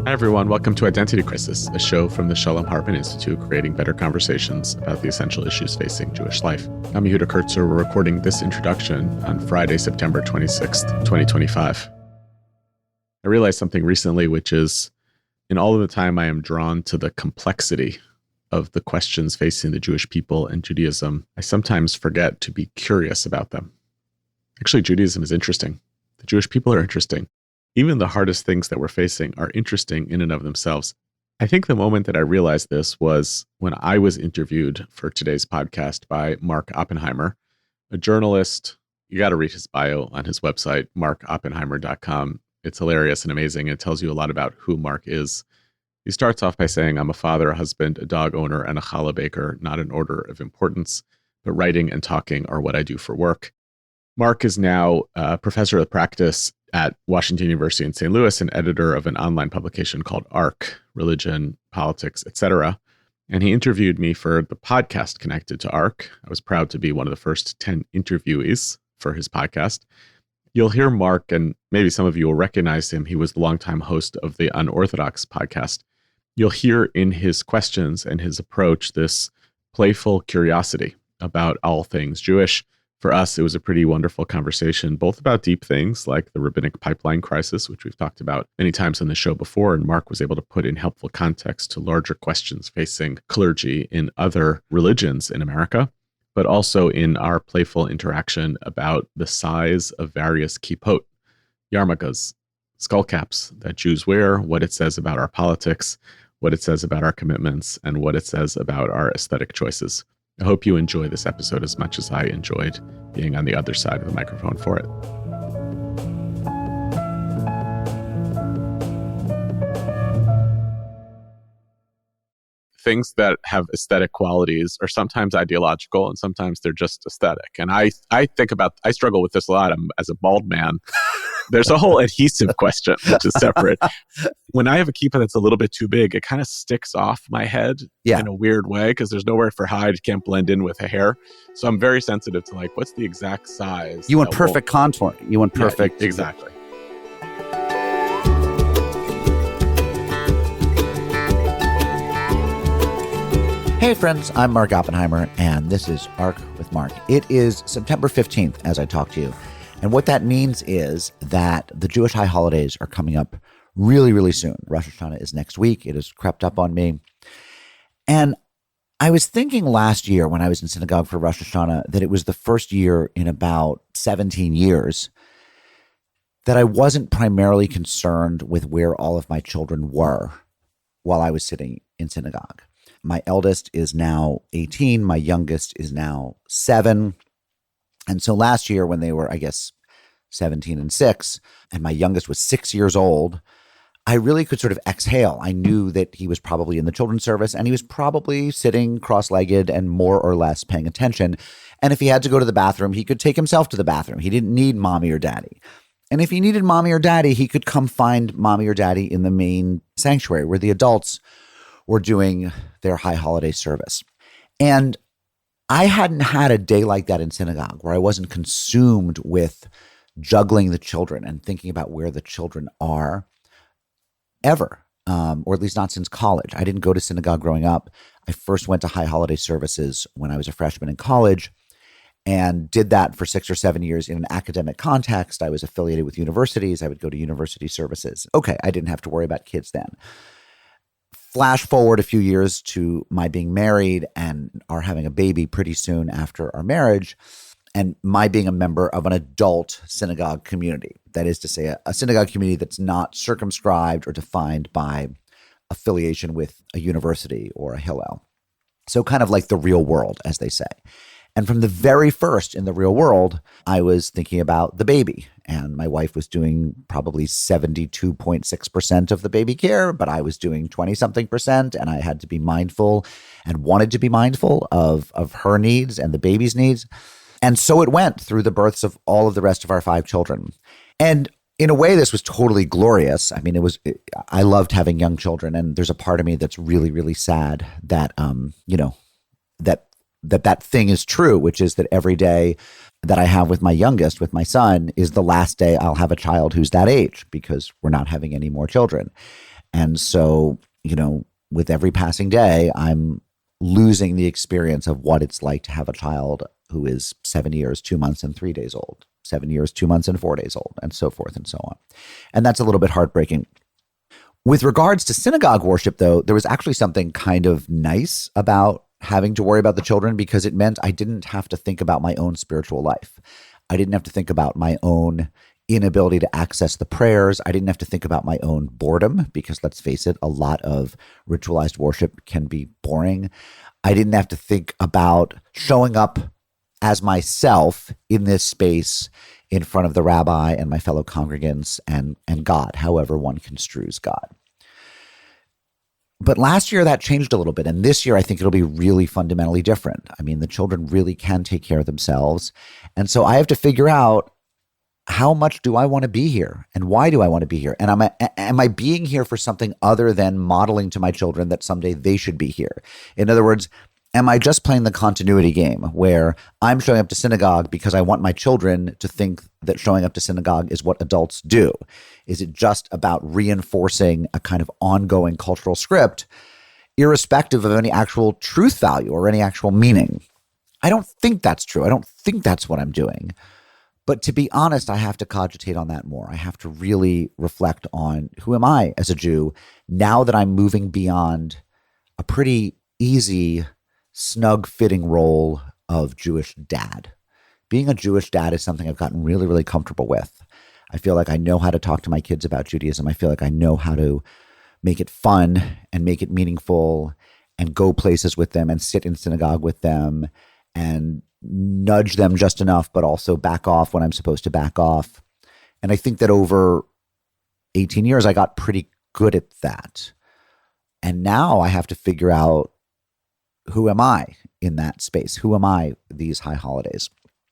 Hi, everyone. Welcome to Identity Crisis, a show from the Shalom Hartman Institute creating better conversations about the essential issues facing Jewish life. I'm Yehuda Kurtzer. We're recording this introduction on Friday, September 26th, 2025. I realized something recently, which is in all of the time I am drawn to the complexity of the questions facing the Jewish people and Judaism, I sometimes forget to be curious about them. Actually, Judaism is interesting. The Jewish people are interesting. Even the hardest things that we're facing are interesting in and of themselves. I think the moment that I realized this was when I was interviewed for today's podcast by Mark Oppenheimer, a journalist. You got to read his bio on his website, markoppenheimer.com. It's hilarious and amazing. It tells you a lot about who Mark is. He starts off by saying, I'm a father, a husband, a dog owner, and a challah baker, not in order of importance, but writing and talking are what I do for work. Mark is now a professor of practice at Washington University in St. Louis and editor of an online publication called ARC, Religion, Politics, etc. And he interviewed me for the podcast connected to ARC. I was proud to be one of the first 10 interviewees for his podcast. You'll hear Mark, and maybe some of you will recognize him. He was the longtime host of the Unorthodox podcast. You'll hear in his questions and his approach this playful curiosity about all things Jewish. For us, it was a pretty wonderful conversation, both about deep things like the rabbinic pipeline crisis, which we've talked about many times on the show before, and Mark was able to put in helpful context to larger questions facing clergy in other religions in America, but also in our playful interaction about the size of various kippot, yarmulkas, skull caps that Jews wear, what it says about our politics, what it says about our commitments, and what it says about our aesthetic choices. I hope you enjoy this episode as much as I enjoyed being on the other side of the microphone for it. Things that have aesthetic qualities are sometimes ideological and sometimes they're just aesthetic. And I struggle with this a lot. As a bald man, there's a whole adhesive question, which is separate. When I have a kippah that's a little bit too big, it kind of sticks off my head in a weird way because there's nowhere for hide. It can't blend in with the hair. So I'm very sensitive to what's the exact size? You want perfect contour. You want perfect. Yeah, exactly. Hey friends, I'm Mark Oppenheimer, and this is ARC with Mark. It is September 15th as I talk to you. And what that means is that the Jewish high holidays are coming up really, really soon. Rosh Hashanah is next week. It has crept up on me. And I was thinking last year when I was in synagogue for Rosh Hashanah that it was the first year in about 17 years that I wasn't primarily concerned with where all of my children were while I was sitting in synagogue. My eldest is now 18. My youngest is now 7. And so last year when they were, 17 and 6, and my youngest was 6 years old, I really could sort of exhale. I knew that he was probably in the children's service and he was probably sitting cross-legged and more or less paying attention. And if he had to go to the bathroom, he could take himself to the bathroom. He didn't need mommy or daddy. And if he needed mommy or daddy, he could come find mommy or daddy in the main sanctuary where the adults were doing their high holiday service. And I hadn't had a day like that in synagogue where I wasn't consumed with juggling the children and thinking about where the children are ever, or at least not since college. I didn't go to synagogue growing up. I first went to high holiday services when I was a freshman in college and did that for 6 or 7 years in an academic context. I was affiliated with universities. I would go to university services. Okay, I didn't have to worry about kids then. Flash forward a few years to my being married and our having a baby pretty soon after our marriage, and my being a member of an adult synagogue community. That is to say, a synagogue community that's not circumscribed or defined by affiliation with a university or a Hillel. So kind of like the real world, as they say. And from the very first in the real world, I was thinking about the baby. And my wife was doing probably 72.6% of the baby care, but I was doing 20-something%. And I had to be mindful and wanted to be mindful of her needs and the baby's needs. And so it went through the births of all of the rest of our 5 children. And in a way, this was totally glorious. I mean, I loved having young children. And there's a part of me that's really, really sad that, that thing is true, which is that every day that I have with my youngest, with my son, is the last day I'll have a child who's that age because we're not having any more children. And so, with every passing day, I'm losing the experience of what it's like to have a child who is 7 years, 2 months, and 3 days old, 7 years, 2 months, and 4 days old, and so forth and so on. And that's a little bit heartbreaking. With regards to synagogue worship, though, there was actually something kind of nice about having to worry about the children, because it meant I didn't have to think about my own spiritual life. I didn't have to think about my own inability to access the prayers. I didn't have to think about my own boredom, because let's face it, a lot of ritualized worship can be boring. I didn't have to think about showing up as myself in this space in front of the rabbi and my fellow congregants and God, however one construes God. But last year that changed a little bit. And this year, I think it'll be really fundamentally different. I mean, the children really can take care of themselves. And so I have to figure out, how much do I want to be here? And why do I want to be here? And am I being here for something other than modeling to my children that someday they should be here? In other words, am I just playing the continuity game where I'm showing up to synagogue because I want my children to think that showing up to synagogue is what adults do? Is it just about reinforcing a kind of ongoing cultural script, irrespective of any actual truth value or any actual meaning? I don't think that's true. I don't think that's what I'm doing. But to be honest, I have to cogitate on that more. I have to really reflect on, who am I as a Jew now that I'm moving beyond a pretty easy, snug fitting role of Jewish dad. Being a Jewish dad is something I've gotten really, really comfortable with. I feel like I know how to talk to my kids about Judaism. I feel like I know how to make it fun and make it meaningful and go places with them and sit in synagogue with them and nudge them just enough, but also back off when I'm supposed to back off. And I think that over 18 years, I got pretty good at that. And now I have to figure out, who am I in that space? Who am I these high holidays?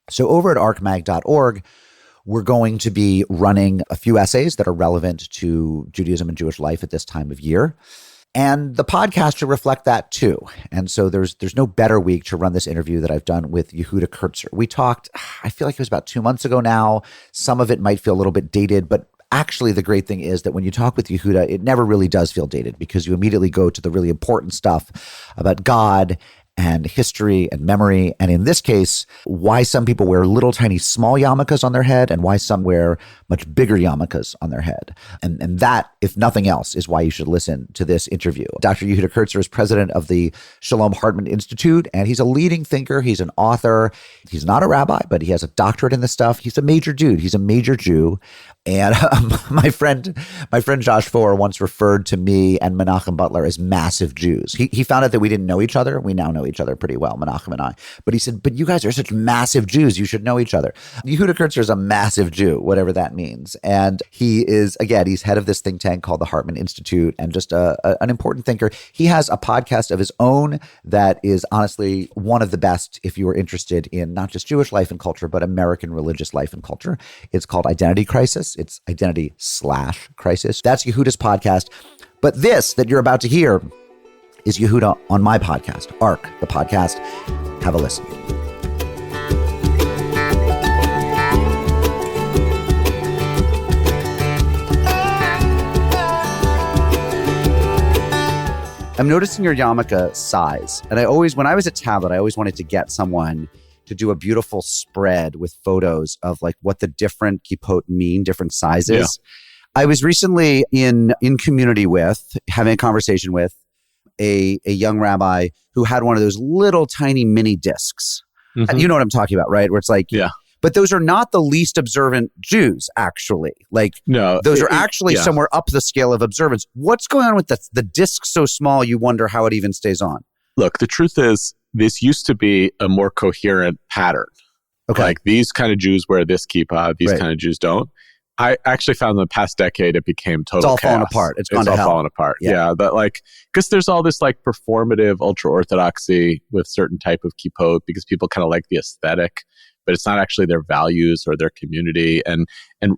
So over at arcmag.org, we're going to be running a few essays that are relevant to Judaism and Jewish life at this time of year. And the podcast should reflect that too. And so there's no better week to run this interview that I've done with Yehuda Kurtzer. We talked, I feel like it was about 2 months ago now. Some of it might feel a little bit dated, but actually the great thing is that when you talk with Yehuda, it never really does feel dated, because you immediately go to the really important stuff about God and history and memory. And in this case, why some people wear little tiny small yarmulkas on their head and why some wear much bigger yarmulkas on their head. And that, if nothing else, is why you should listen to this interview. Dr. Yehuda Kurtzer is president of the Shalom Hartman Institute, and he's a leading thinker. He's an author. He's not a rabbi, but he has a doctorate in this stuff. He's a major dude. He's a major Jew. And my friend Josh Foer once referred to me and Menachem Butler as massive Jews. He found out that we didn't know each other. We now know each other pretty well, Menachem and I. But he said, but you guys are such massive Jews. You should know each other. Yehuda Kurtzer is a massive Jew, whatever that means. And he is, again, he's head of this think tank called the Hartman Institute, and just an important thinker. He has a podcast of his own that is honestly one of the best if you are interested in not just Jewish life and culture, but American religious life and culture. It's called Identity Crisis. It's Identity/Crisis. That's Yehuda's podcast. But this that you're about to hear is Yehuda on my podcast, ARC, the podcast. Have a listen. I'm noticing your yarmulke size. And when I was at Tablet, I always wanted to get someone to do a beautiful spread with photos of like what the different kippot mean, different sizes. Yeah. I was recently in community with, having a conversation with a young rabbi who had one of those little tiny mini discs. Mm-hmm. You know what I'm talking about, right? Where it's like, yeah. But those are not the least observant Jews, actually. Like, no, those are actually somewhere up the scale of observance. What's going on with the disc so small you wonder how it even stays on? Look, the truth is, this used to be a more coherent pattern. Okay. Like, these kind of Jews wear this kippah, these kind of Jews don't. I actually found in the past decade it became total chaos. It's all falling apart. It's all falling apart. Yeah. But like, because there's all this like performative ultra-Orthodoxy with certain type of kippot because people kind of like the aesthetic, but it's not actually their values or their community. And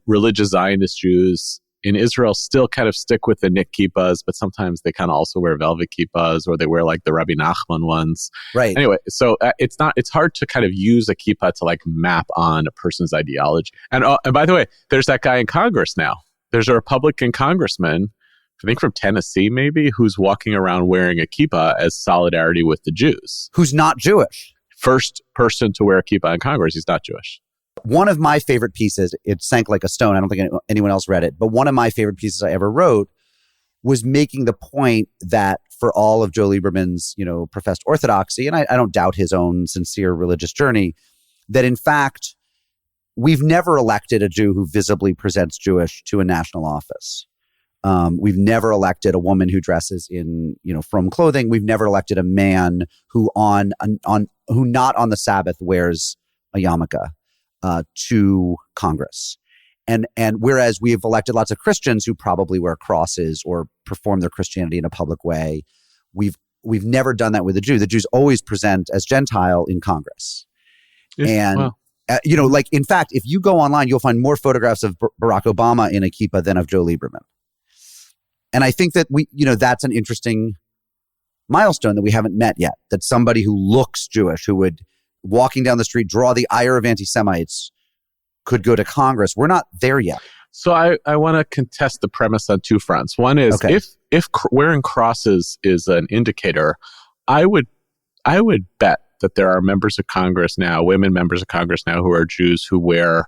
religious Zionist Jews in Israel still kind of stick with the knit kippahs, but sometimes they kind of also wear velvet kippahs, or they wear like the Rabbi Nachman ones. Right. Anyway, so it's hard to kind of use a kippah to like map on a person's ideology. And by the way, there's that guy in Congress now. There's a Republican congressman I think from Tennessee maybe, who's walking around wearing a kippah as solidarity with the Jews. Who's not Jewish. First person to wear a kippah in Congress, he's not Jewish. One of my favorite pieces, it sank like a stone. I don't think anyone else read it, but one of my favorite pieces I ever wrote was making the point that for all of Joe Lieberman's, professed orthodoxy, and I don't doubt his own sincere religious journey, that in fact, we've never elected a Jew who visibly presents Jewish to a national office. We've never elected a woman who dresses in, frum clothing. We've never elected a man who who not on the Sabbath wears a yarmulke to Congress. And whereas we have elected lots of Christians who probably wear crosses or perform their Christianity in a public way, we've never done that with the Jew. The Jews always present as Gentile in Congress. In fact, if you go online, you'll find more photographs of Barack Obama in a kippah than of Joe Lieberman. And I think that that's an interesting milestone that we haven't met yet, that somebody who looks Jewish, who would, walking down the street, draw the ire of anti-Semites, could go to Congress. We're not there yet. So I want to contest the premise on two fronts. One is if wearing crosses is an indicator, I would bet that there are members of Congress now, women members of Congress now, who are Jews who wear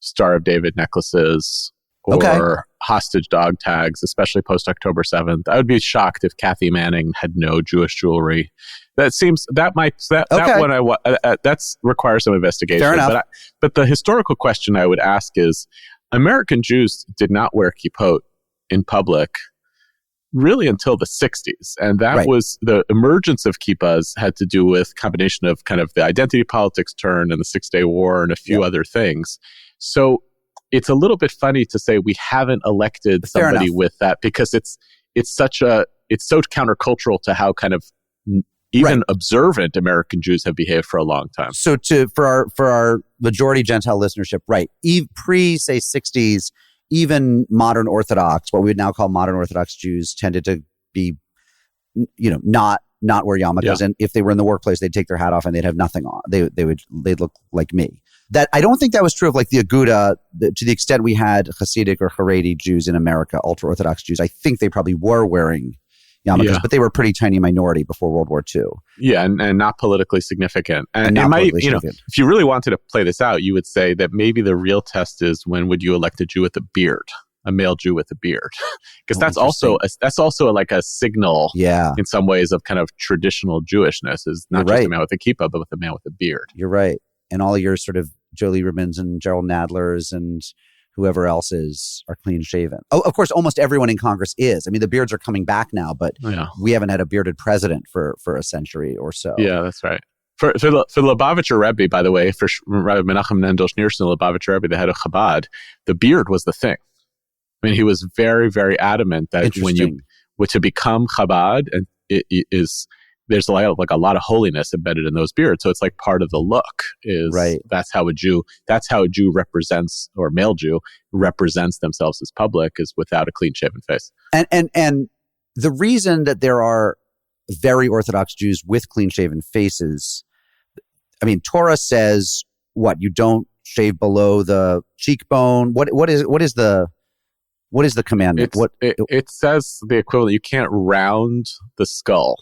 Star of David necklaces or hostage dog tags, especially post October 7th. I would be shocked if Kathy Manning had no Jewish jewelry. That requires some investigation. Fair enough. But the historical question I would ask is, American Jews did not wear kippot in public really until the 60s. And that was the emergence of kippahs had to do with combination of kind of the identity politics turn and the 6-Day War and a few other things. So it's a little bit funny to say we haven't elected somebody with that, because it's so countercultural to how kind of even observant American Jews have behaved for a long time. So for our majority Gentile listenership, pre say 60s, even modern Orthodox, what we would now call modern Orthodox Jews, tended to be, not wear yarmulkes, and if they were in the workplace, they'd take their hat off and they'd have nothing on. They'd look like me. That I don't think that was true of like the Aguda, to the extent we had Hasidic or Haredi Jews in America, ultra Orthodox Jews. I think they probably were wearing yarmulkes, but they were a pretty tiny minority before World War II. Yeah, and not politically significant. And it might, if you really wanted to play this out, you would say that maybe the real test is, when would you elect a Jew with a beard, a male Jew with a beard? Because that's also like a signal in some ways of kind of traditional Jewishness, is not just a man with a kippah, but with a man with a beard. You're right. And all your sort of Joe Liebermans and Gerald Nadlers and whoever else are clean shaven. Oh, of course, almost everyone in Congress is. I mean, the beards are coming back now, but we haven't had a bearded president for a century or so. Yeah, that's right. For the Lubavitcher Rebbe, by the way, for Rabbi Menachem Mendel Schneerson, Lubavitcher Rebbe, the head of Chabad, the beard was the thing. I mean, he was very, very adamant that to become Chabad, and there's a lot of holiness embedded in those beards. So it's like part of the look that's how a Jew represents, or male Jew represents themselves as public, is without a clean shaven face. And the reason that there are very Orthodox Jews with clean shaven faces, I mean, Torah says you don't shave below the cheekbone. What is the commandment? It says the equivalent. You can't round the skull.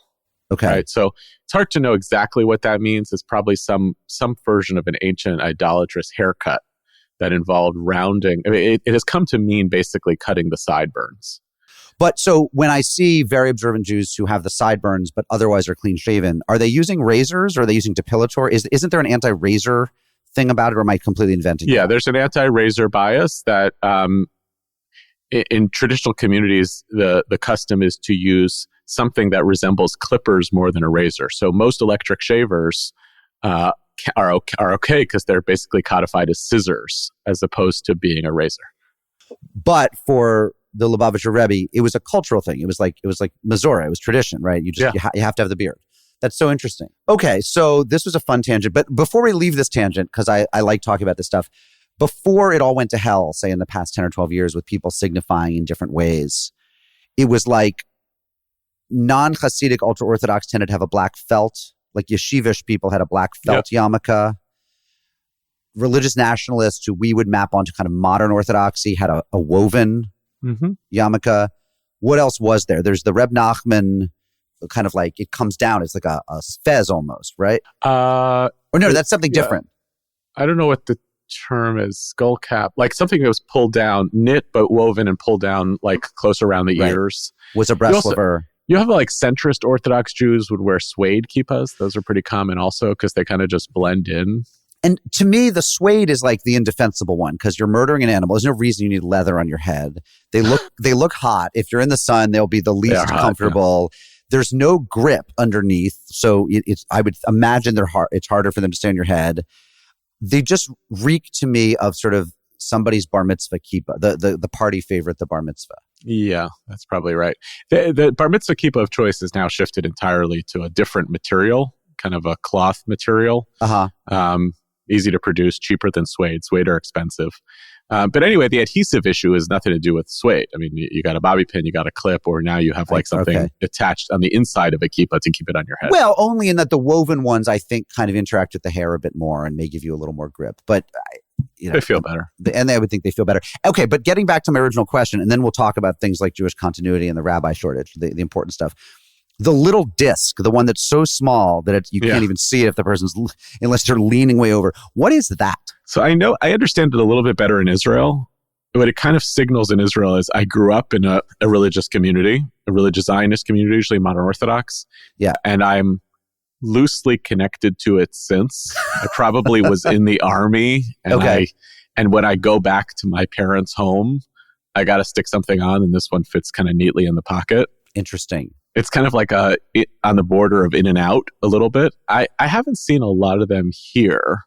Okay. Right. So it's hard to know exactly what that means. It's probably some version of an ancient idolatrous haircut that involved rounding. I mean, it has come to mean basically cutting the sideburns. But so when I see very observant Jews who have the sideburns but otherwise are clean shaven, are they using razors, or are they using depilatory? Isn't there an anti-razor thing about it, or am I completely inventing it? Yeah, there's an anti-razor bias that in traditional communities, the custom is to use something that resembles clippers more than a razor. So most electric shavers are okay because they're basically codified as scissors as opposed to being a razor. But for the Lubavitcher Rebbe, it was a cultural thing. It was like Mazorah. It was tradition, right? You have to have the beard. That's so interesting. Okay, so this was a fun tangent. But before we leave this tangent, because I like talking about this stuff, before it all went to hell, say in the past 10 or 12 years with people signifying in different ways, it was like non-Hasidic ultra-Orthodox tended to have a black felt, like yeshivish people had a black felt yarmulke. Religious nationalists, who we would map onto kind of modern Orthodoxy, had a woven yarmulke. What else was there? There's the Reb Nachman, kind of like it comes down. It's like a fez almost, right? Or no, that's something different. I don't know what the term is. Skull cap, like something that was pulled down, knit but woven and pulled down like close around the ears. Was a Breslover. You have like centrist Orthodox Jews would wear suede kippas. Those are pretty common also because they kind of just blend in. And to me, the suede is like the indefensible one because you're murdering an animal. There's no reason you need leather on your head. They look hot. If you're in the sun, they'll be the least comfortable. Yeah. There's no grip underneath, so I would imagine it's harder for them to stay on your head. They just reek to me of sort of somebody's bar mitzvah kippah, the party favorite, the bar mitzvah. Yeah, that's probably right. The bar mitzvah kippah of choice has now shifted entirely to a different material, kind of a cloth material. Easy to produce, cheaper than suede. Suede are expensive. But anyway, the adhesive issue has nothing to do with suede. I mean, you got a bobby pin, you got a clip, or now you have like something attached on the inside of a kippah to keep it on your head. Well, only in that the woven ones, I think, kind of interact with the hair a bit more and may give you a little more grip. But they feel better. And I would think they feel better. Okay, but getting back to my original question, and then we'll talk about things like Jewish continuity and the rabbi shortage, the important stuff. The little disc, the one that's so small that you can't even see it if the person's, unless they're leaning way over. What is that? So I understand it a little bit better in Israel. What it kind of signals in Israel is I grew up in a religious community, a religious Zionist community, usually modern Orthodox. Yeah. And I'm loosely connected to it since. I probably was in the army. And and when I go back to my parents' home, I got to stick something on, and this one fits kind of neatly in the pocket. Interesting. It's kind of like on the border of in and out a little bit. I haven't seen a lot of them here,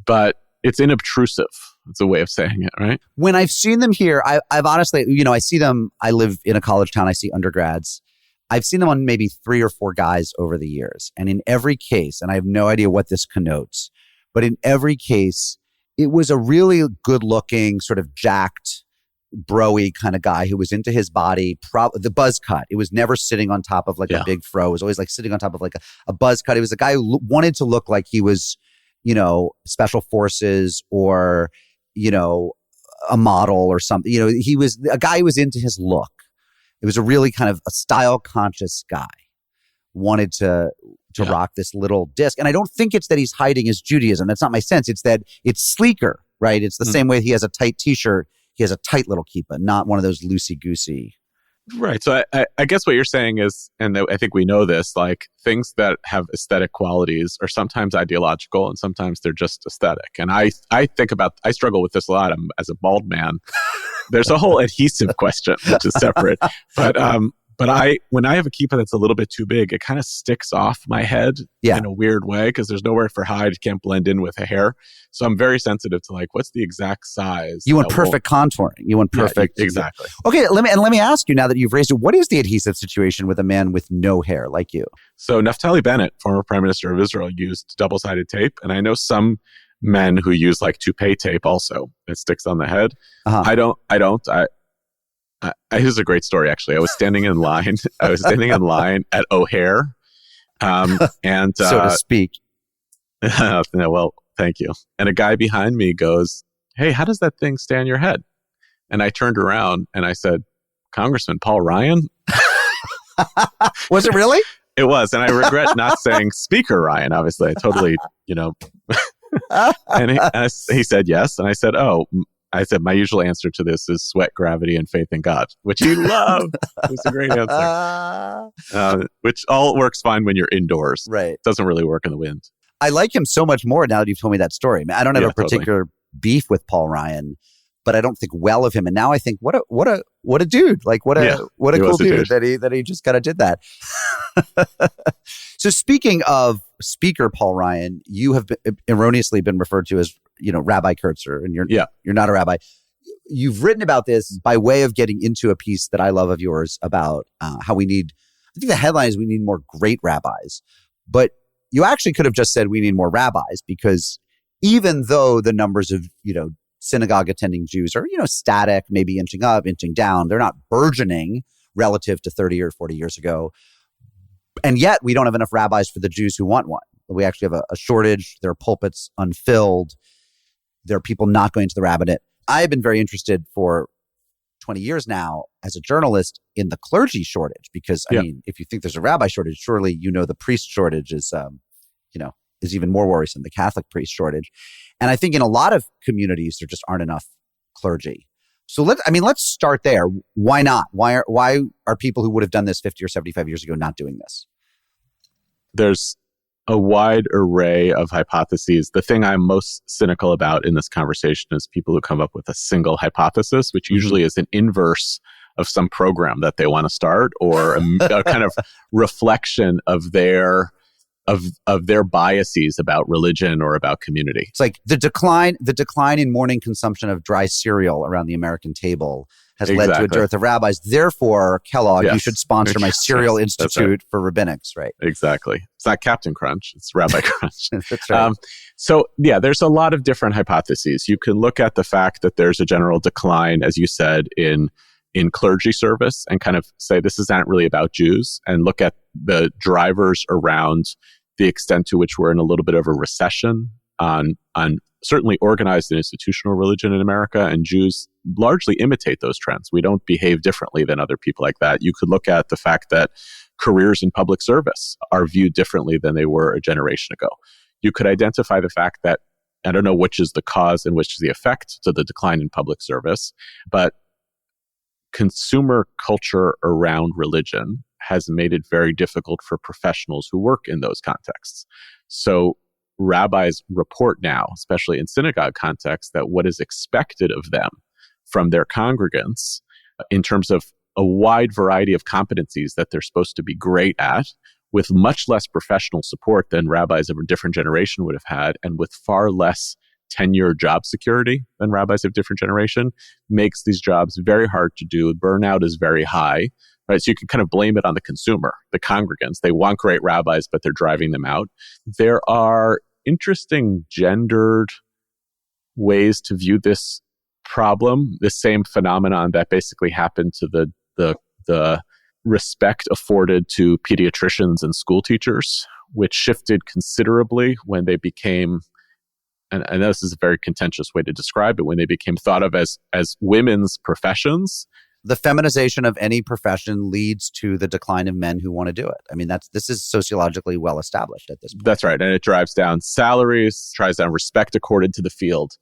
but it's inobtrusive. It's a way of saying it, right? When I've seen them here, I've honestly, I see them. I live in a college town. I see undergrads. I've seen them on maybe 3 or 4 guys over the years. And in every case, and I have no idea what this connotes, but in every case, it was a really good looking, sort of jacked, bro-y kind of guy who was into his body, the buzz cut. It was never sitting on top of like a big fro. It was always like sitting on top of like a buzz cut. It was a guy who wanted to look like he was, special forces or, a model or something. He was a guy who was into his look. It was a really kind of a style conscious guy. Wanted to rock this little disc. And I don't think it's that he's hiding his Judaism. That's not my sense. It's that it's sleeker, right? It's the same way he has a tight t-shirt. He has a tight little kippah, not one of those loosey-goosey. Right. So I guess what you're saying is, and I think we know this, like things that have aesthetic qualities are sometimes ideological and sometimes they're just aesthetic. And I struggle with this a lot. As a bald man, there's a whole adhesive question, which is separate. But when I have a kippah that's a little bit too big, it kind of sticks off my head in a weird way because there's nowhere for hide. It can't blend in with the hair. So I'm very sensitive to like, what's the exact size? You want perfect contouring. You want perfect. Yeah, exactly. Okay, let me ask you now that you've raised it, what is the adhesive situation with a man with no hair like you? So Naftali Bennett, former prime minister of Israel, used double-sided tape. And I know some men who use like toupee tape also. It sticks on the head. I don't. Here's a great story, actually. I was standing in line. At O'Hare. And so to speak. Well, thank you. And a guy behind me goes, "Hey, how does that thing stay on your head?" And I turned around and I said, "Congressman Paul Ryan." Was it really? It was. And I regret not saying Speaker Ryan, obviously. I totally, And he said yes. And I said, my usual answer to this is sweat, gravity, and faith in God, which he loved. It was a great answer. Which all works fine when you're indoors. Right. It doesn't really work in the wind. I like him so much more now that you've told me that story. I don't have a particular beef with Paul Ryan, but I don't think well of him. And now I think, what a dude! Like what a cool dude that he just kind of did that. So speaking of Speaker Paul Ryan, you have erroneously been referred to as Rabbi Kurtzer, and you're not a rabbi. You've written about this by way of getting into a piece that I love of yours about how we need. I think the headline is we need more great rabbis, but you actually could have just said we need more rabbis because even though the numbers of synagogue attending Jews are static, maybe inching up, inching down, they're not burgeoning relative to 30 or 40 years ago. And yet we don't have enough rabbis for the Jews who want one. We actually have a shortage. There are pulpits unfilled. There are people not going to the rabbinate. I have been very interested for 20 years now as a journalist in the clergy shortage, because I mean, if you think there's a rabbi shortage, surely the priest shortage is, is even more worrisome, the Catholic priest shortage. And I think in a lot of communities, there just aren't enough clergy. So let's start there. Why not? Why are people who would have done this 50 or 75 years ago not doing this? There's a wide array of hypotheses. The thing I'm most cynical about in this conversation is people who come up with a single hypothesis, which usually is an inverse of some program that they want to start, or a kind of reflection of their biases about religion or about community. It's like the decline in morning consumption of dry cereal around the American table has led to a dearth of rabbis. Therefore, Kellogg, you should sponsor my Cereal Institute for Rabbinics, right? Exactly. It's not Captain Crunch, it's Rabbi Crunch. That's right. There's a lot of different hypotheses. You can look at the fact that there's a general decline, as you said, in clergy service, and kind of say this is not really about Jews, and look at the drivers around the extent to which we're in a little bit of a recession on certainly organized and institutional religion in America, and Jews largely imitate those trends. We don't behave differently than other people like that. You could look at the fact that careers in public service are viewed differently than they were a generation ago. You could identify the fact that, I don't know which is the cause and which is the effect to the decline in public service, but consumer culture around religion has made it very difficult for professionals who work in those contexts. So rabbis report now, especially in synagogue contexts, that what is expected of them from their congregants in terms of a wide variety of competencies that they're supposed to be great at, with much less professional support than rabbis of a different generation would have had, and with far less tenure job security than rabbis of different generation, makes these jobs very hard to do. Burnout is very high, right? So you can kind of blame it on the consumer, the congregants. They want great rabbis, but they're driving them out. There are interesting gendered ways to view this problem, the same phenomenon that basically happened to the respect afforded to pediatricians and school teachers, which shifted considerably when they became, and I know this is a very contentious way to describe it, when they became thought of as women's professions. The feminization of any profession leads to the decline of men who want to do it. I mean, this is sociologically well established at this point. That's right. And it drives down salaries, drives down respect accorded to the field.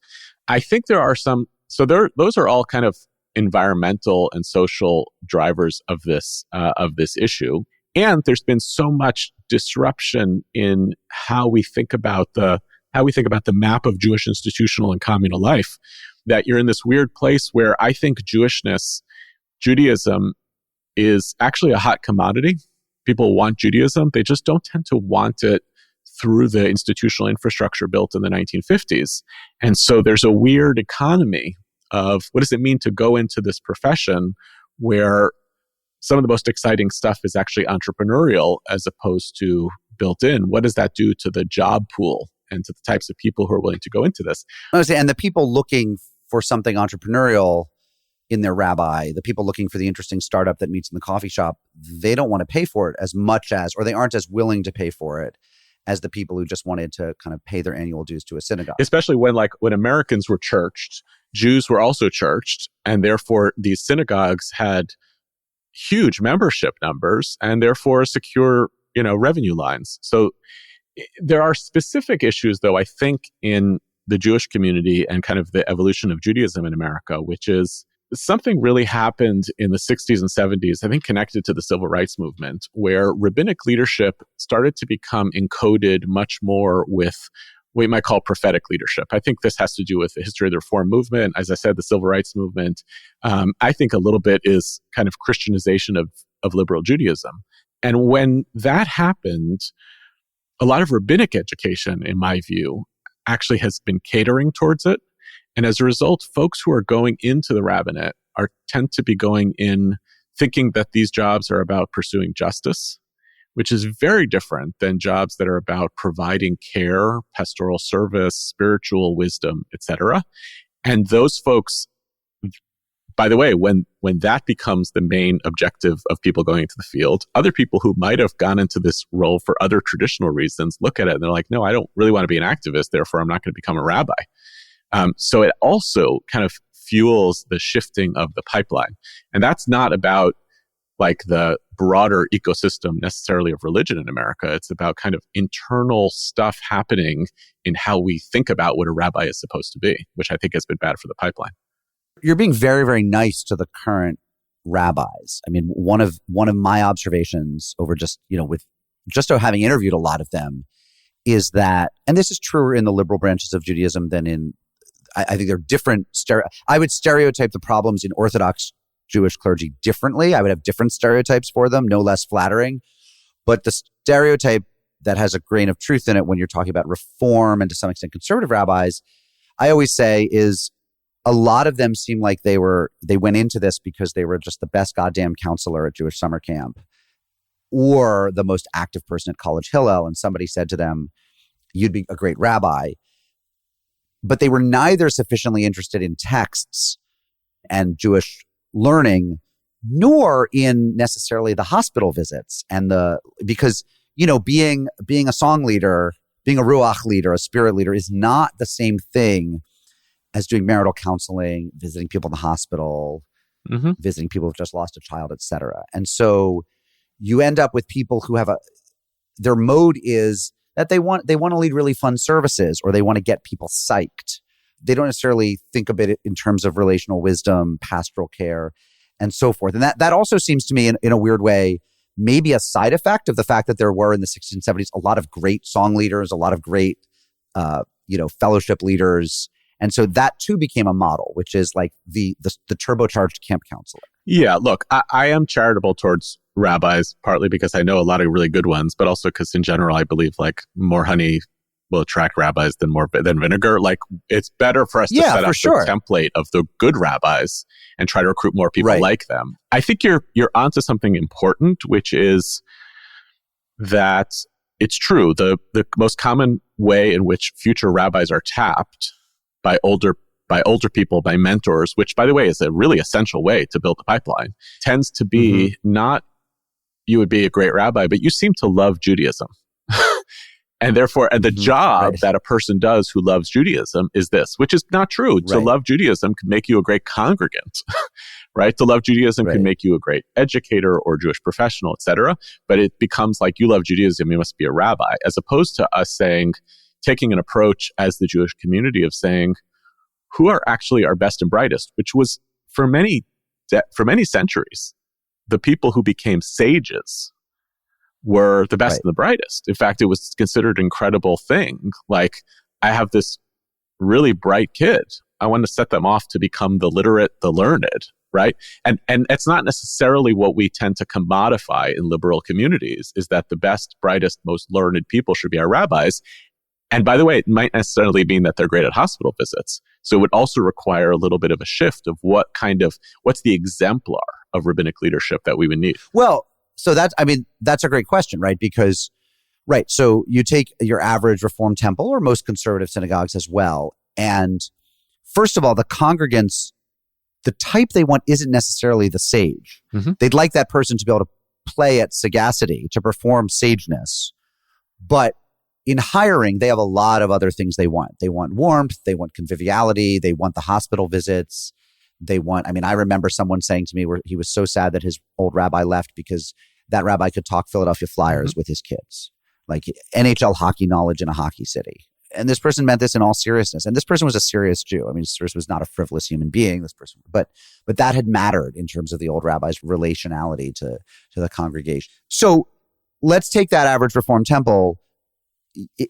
I think there are some, those are all kind of environmental and social drivers of this issue. And there's been so much disruption in how we think about the map of Jewish institutional and communal life, that you're in this weird place where I think Judaism is actually a hot commodity. People want Judaism. They just don't tend to want it through the institutional infrastructure built in the 1950s. And so there's a weird economy of what does it mean to go into this profession where some of the most exciting stuff is actually entrepreneurial as opposed to built in. What does that do to the job pool and to the types of people who are willing to go into this? And the people looking for something entrepreneurial in their rabbi, the people looking for the interesting startup that meets in the coffee shop, they don't want to pay for it as much as, or they aren't as willing to pay for it as the people who just wanted to kind of pay their annual dues to a synagogue. Especially when Americans were churched, Jews were also churched, and therefore these synagogues had huge membership numbers and therefore secure, revenue lines. So there are specific issues, though, I think, in the Jewish community and kind of the evolution of Judaism in America, which is something really happened in the 60s and 70s, I think connected to the civil rights movement, where rabbinic leadership started to become encoded much more with what you might call prophetic leadership. I think this has to do with the history of the Reform movement. As I said, the civil rights movement, I think a little bit is kind of Christianization of liberal Judaism. And when that happened, a lot of rabbinic education, in my view, actually has been catering towards it. And as a result, folks who are going into the rabbinate tend to be going in thinking that these jobs are about pursuing justice, which is very different than jobs that are about providing care, pastoral service, spiritual wisdom, etc. And those folks, by the way, when that becomes the main objective of people going into the field, other people who might have gone into this role for other traditional reasons look at it and they're like, no, I don't really want to be an activist, therefore I'm not going to become a rabbi. So it also kind of fuels the shifting of the pipeline. And that's not about like the broader ecosystem necessarily of religion in America. It's about kind of internal stuff happening in how we think about what a rabbi is supposed to be, which I think has been bad for the pipeline. You're being very, very nice to the current rabbis. I mean, one of my observations over just having interviewed a lot of them is that, and this is truer in the liberal branches of Judaism than in, I think they're different. I would stereotype the problems in Orthodox Jewish clergy differently. I would have different stereotypes for them, no less flattering. But the stereotype that has a grain of truth in it when you're talking about reform and to some extent conservative rabbis, I always say is a lot of them seem like they went into this because they were just the best goddamn counselor at Jewish summer camp or the most active person at College Hillel. And somebody said to them, you'd be a great rabbi. But they were neither sufficiently interested in texts and Jewish learning, nor in necessarily the hospital visits because being a song leader, being a ruach leader, a spirit leader is not the same thing as doing marital counseling, visiting people in the hospital, visiting people who've just lost a child, etc. And so you end up with people who have their mode is that they want to lead really fun services or they want to get people psyched. They don't necessarily think of it in terms of relational wisdom, pastoral care, and so forth. And that also seems to me in a weird way, maybe a side effect of the fact that there were in the 60s and 70s a lot of great song leaders, a lot of great, fellowship leaders. And so that too became a model, which is like the turbocharged camp counselor. Yeah, look, I am charitable towards rabbis, partly because I know a lot of really good ones, but also because in general, I believe like more honey will attract rabbis than vinegar. Like it's better for us to set up the template of the good rabbis and try to recruit more people like them. I think you're onto something important, which is that it's true. The most common way in which future rabbis are tapped by older people, by mentors, which by the way is a really essential way to build the pipeline, tends to be not you would be a great rabbi, but you seem to love Judaism. And therefore, the job that a person does who loves Judaism is this, which is not true. To love Judaism could make you a great congregant, right? To love Judaism can make you a great educator or Jewish professional, etc. But it becomes like you love Judaism, you must be a rabbi, as opposed to us taking an approach as the Jewish community of saying, who are actually our best and brightest, which was for many centuries, the people who became sages were the best and the brightest. In fact, it was considered an incredible thing. Like, I have this really bright kid. I want to set them off to become the literate, the learned, right? And it's not necessarily what we tend to commodify in liberal communities, is that the best, brightest, most learned people should be our rabbis. And by the way, it might necessarily mean that they're great at hospital visits. So it would also require a little bit of a shift of what's the exemplar of rabbinic leadership that we would need? Well, so that's a great question, right? Because, so you take your average Reform temple or most conservative synagogues as well. And first of all, the congregants, the type they want isn't necessarily the sage. They'd like that person to be able to play at sagacity, to perform sageness. But in hiring, they have a lot of other things they want. They want warmth, they want conviviality, they want the hospital visits. I remember someone saying to me where he was so sad that his old rabbi left because that rabbi could talk Philadelphia Flyers with his kids, like NHL hockey knowledge in a hockey city. And this person meant this in all seriousness. And this person was a serious Jew. I mean, this person was not a frivolous human being, this person, but that had mattered in terms of the old rabbi's relationality to the congregation. So let's take that average Reform temple.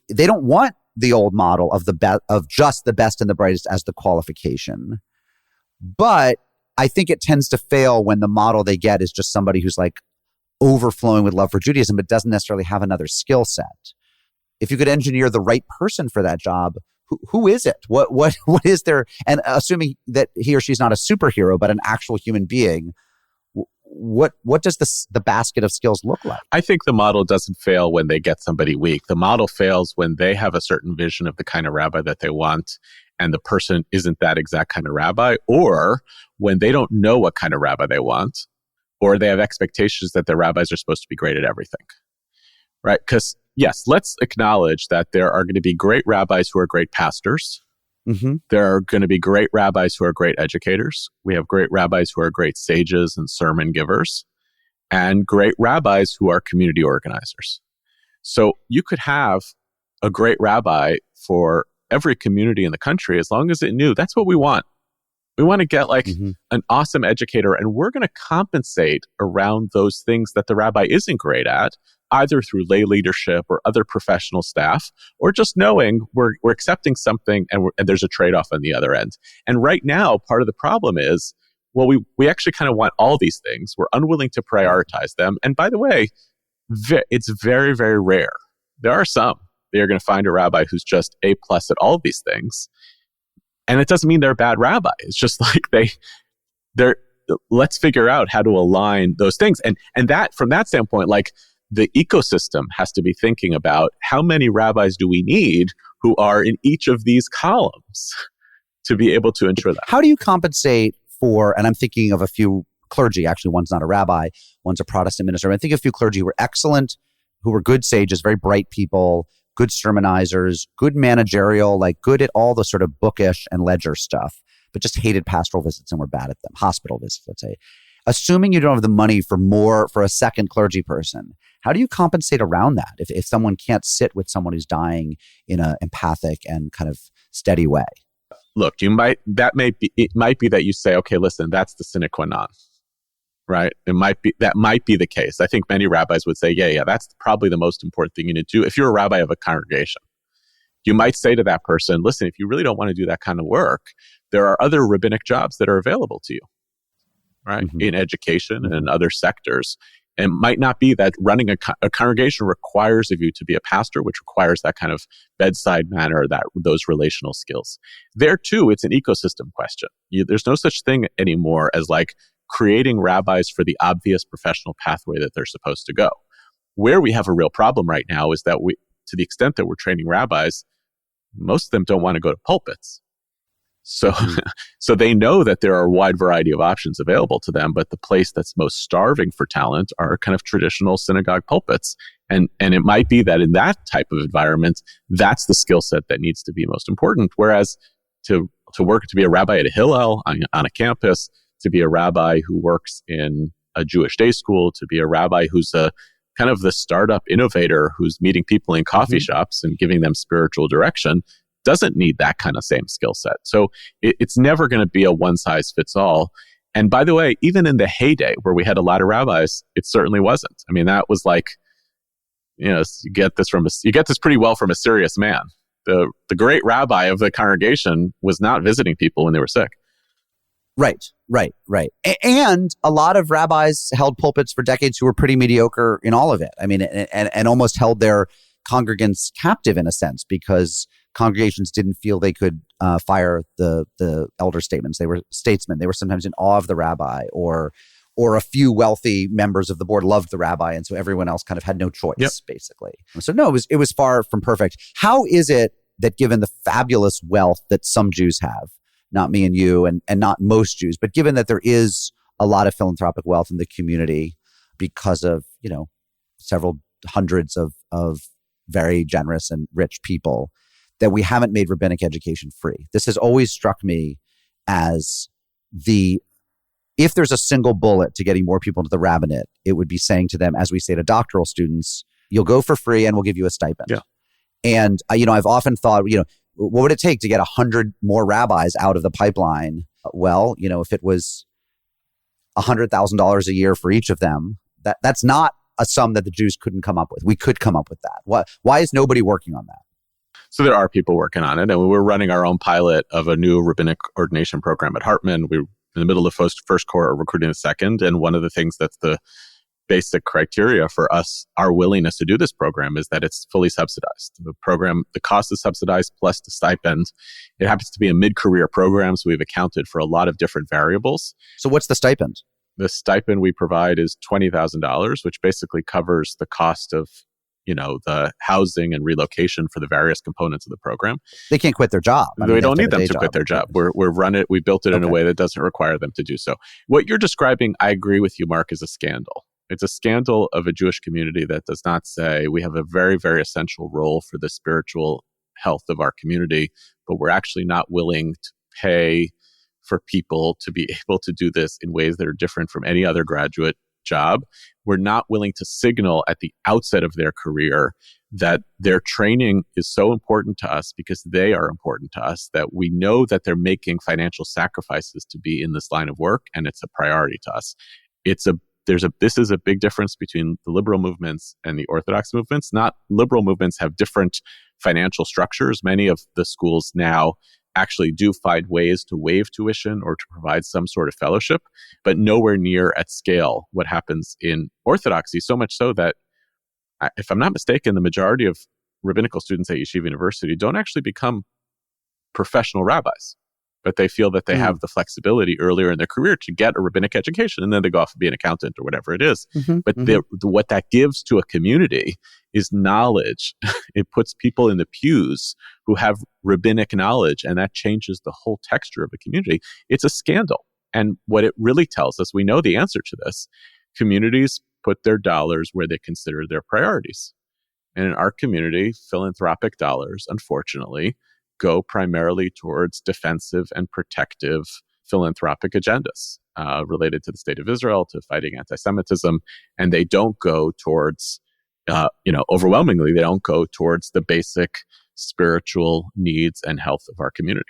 They don't want the old model of just the best and the brightest as the qualification. But I think it tends to fail when the model they get is just somebody who's like overflowing with love for Judaism, but doesn't necessarily have another skill set. If you could engineer the right person for that job, who is it? What is there? And assuming that he or she's not a superhero, but an actual human being, what does the basket of skills look like? I think the model doesn't fail when they get somebody weak. The model fails when they have a certain vision of the kind of rabbi that they want, and the person isn't that exact kind of rabbi, or when they don't know what kind of rabbi they want, or they have expectations that their rabbis are supposed to be great at everything, right? Because yes, let's acknowledge that there are going to be great rabbis who are great pastors, Mm-hmm. There are going to be great rabbis who are great educators. We have great rabbis who are great sages and sermon givers, and great rabbis who are community organizers. So you could have a great rabbi for every community in the country as long as it knew that's what we want. We want to get an awesome educator, and we're going to compensate around those things that the rabbi isn't great at, either through lay leadership or other professional staff, or just knowing we're accepting something and there's a trade-off on the other end. And right now, part of the problem is, well, we actually kind of want all these things. We're unwilling to prioritize them. And by the way, it's very, very rare. There are some that you're going to find a rabbi who's just A+ at all of these things. And it doesn't mean they're a bad rabbi. It's just like they're let's figure out how to align those things. And that, from that standpoint, like, the ecosystem has to be thinking about how many rabbis do we need who are in each of these columns to be able to ensure that. How do you compensate for, and I'm thinking of a few clergy, actually one's not a rabbi, one's a Protestant minister. I think a few clergy who were excellent, who were good sages, very bright people, good sermonizers, good managerial, like good at all the sort of bookish and ledger stuff, but just hated pastoral visits and were bad at them. Hospital visits, let's say. Assuming you don't have the money for a second clergy person, how do you compensate around that if someone can't sit with someone who's dying in an empathic and kind of steady way? Look, it might be that you say, okay, listen, that's the sine qua non, right? That might be the case. I think many rabbis would say, yeah, that's probably the most important thing you need to do. If you're a rabbi of a congregation, you might say to that person, listen, if you really don't want to do that kind of work, there are other rabbinic jobs that are available to you, right? Mm-hmm. In education and in other sectors. And it might not be that running a congregation requires of you to be a pastor, which requires that kind of bedside manner, those relational skills. There too, it's an ecosystem question. There's no such thing anymore as like creating rabbis for the obvious professional pathway that they're supposed to go. Where we have a real problem right now is that to the extent that we're training rabbis, most of them don't want to go to pulpits. So, so they know that there are a wide variety of options available to them, but the place that's most starving for talent are kind of traditional synagogue pulpits. And it might be that in that type of environment, that's the skill set that needs to be most important. Whereas to be a rabbi at a Hillel on a campus, to be a rabbi who works in a Jewish day school, to be a rabbi who's a kind of the startup innovator who's meeting people in coffee shops and giving them spiritual direction, doesn't need that kind of same skill set. So it's never going to be a one-size-fits-all. And by the way, even in the heyday where we had a lot of rabbis, it certainly wasn't. I mean, that was like, you get this pretty well from a serious man. The great rabbi of the congregation was not visiting people when they were sick. Right. And a lot of rabbis held pulpits for decades who were pretty mediocre in all of it. I mean, and almost held their congregants captive in a sense, because congregations didn't feel they could fire the elder statesmen. They were statesmen. They were sometimes in awe of the rabbi, or a few wealthy members of the board loved the rabbi, and so everyone else kind of had no choice, basically. So no, it was far from perfect. How is it that, given the fabulous wealth that some Jews have, not me and you, and not most Jews, but given that there is a lot of philanthropic wealth in the community because of, several hundreds of very generous and rich people, that we haven't made rabbinic education free? This has always struck me as if there's a single bullet to getting more people into the rabbinate, it would be saying to them, as we say to doctoral students, you'll go for free and we'll give you a stipend. Yeah. And, I've often thought, what would it take to get 100 more rabbis out of the pipeline? Well, if it was $100,000 a year for each of them, that's not a sum that the Jews couldn't come up with. We could come up with that. Why is nobody working on that? So there are people working on it, and we're running our own pilot of a new rabbinic ordination program at Hartman. We're in the middle of first cohort, recruiting the second, and one of the things that's the basic criteria for us, our willingness to do this program, is that it's fully subsidized. The program, the cost is subsidized plus the stipend. It happens to be a mid-career program, so we've accounted for a lot of different variables. So what's the stipend? The stipend we provide is $20,000, which basically covers the cost of, the housing and relocation for the various components of the program. They can't quit their job. We don't need them to quit their job. We built it in a way that doesn't require them to do so. What you're describing, I agree with you, Mark, is a scandal. It's a scandal of a Jewish community that does not say we have a very, very essential role for the spiritual health of our community, but we're actually not willing to pay for people to be able to do this in ways that are different from any other graduate job. We're not willing to signal at the outset of their career that their training is so important to us because they are important to us, that we know that they're making financial sacrifices to be in this line of work, and it's a priority to us. This is a big difference between the liberal movements and the Orthodox movements. Not liberal movements have different financial structures. Many of the schools now actually do find ways to waive tuition or to provide some sort of fellowship, but nowhere near at scale what happens in Orthodoxy, so much so that, if I'm not mistaken, the majority of rabbinical students at Yeshiva University don't actually become professional rabbis, but they feel that they have the flexibility earlier in their career to get a rabbinic education, and then they go off and be an accountant or whatever it is. What that gives to a community is knowledge. It puts people in the pews who have rabbinic knowledge, and that changes the whole texture of a community. It's a scandal. And what it really tells us, we know the answer to this. Communities put their dollars where they consider their priorities. And in our community, philanthropic dollars, unfortunately, go primarily towards defensive and protective philanthropic agendas related to the state of Israel, to fighting anti-Semitism. And they don't go towards, overwhelmingly, they don't go towards the basic spiritual needs and health of our community.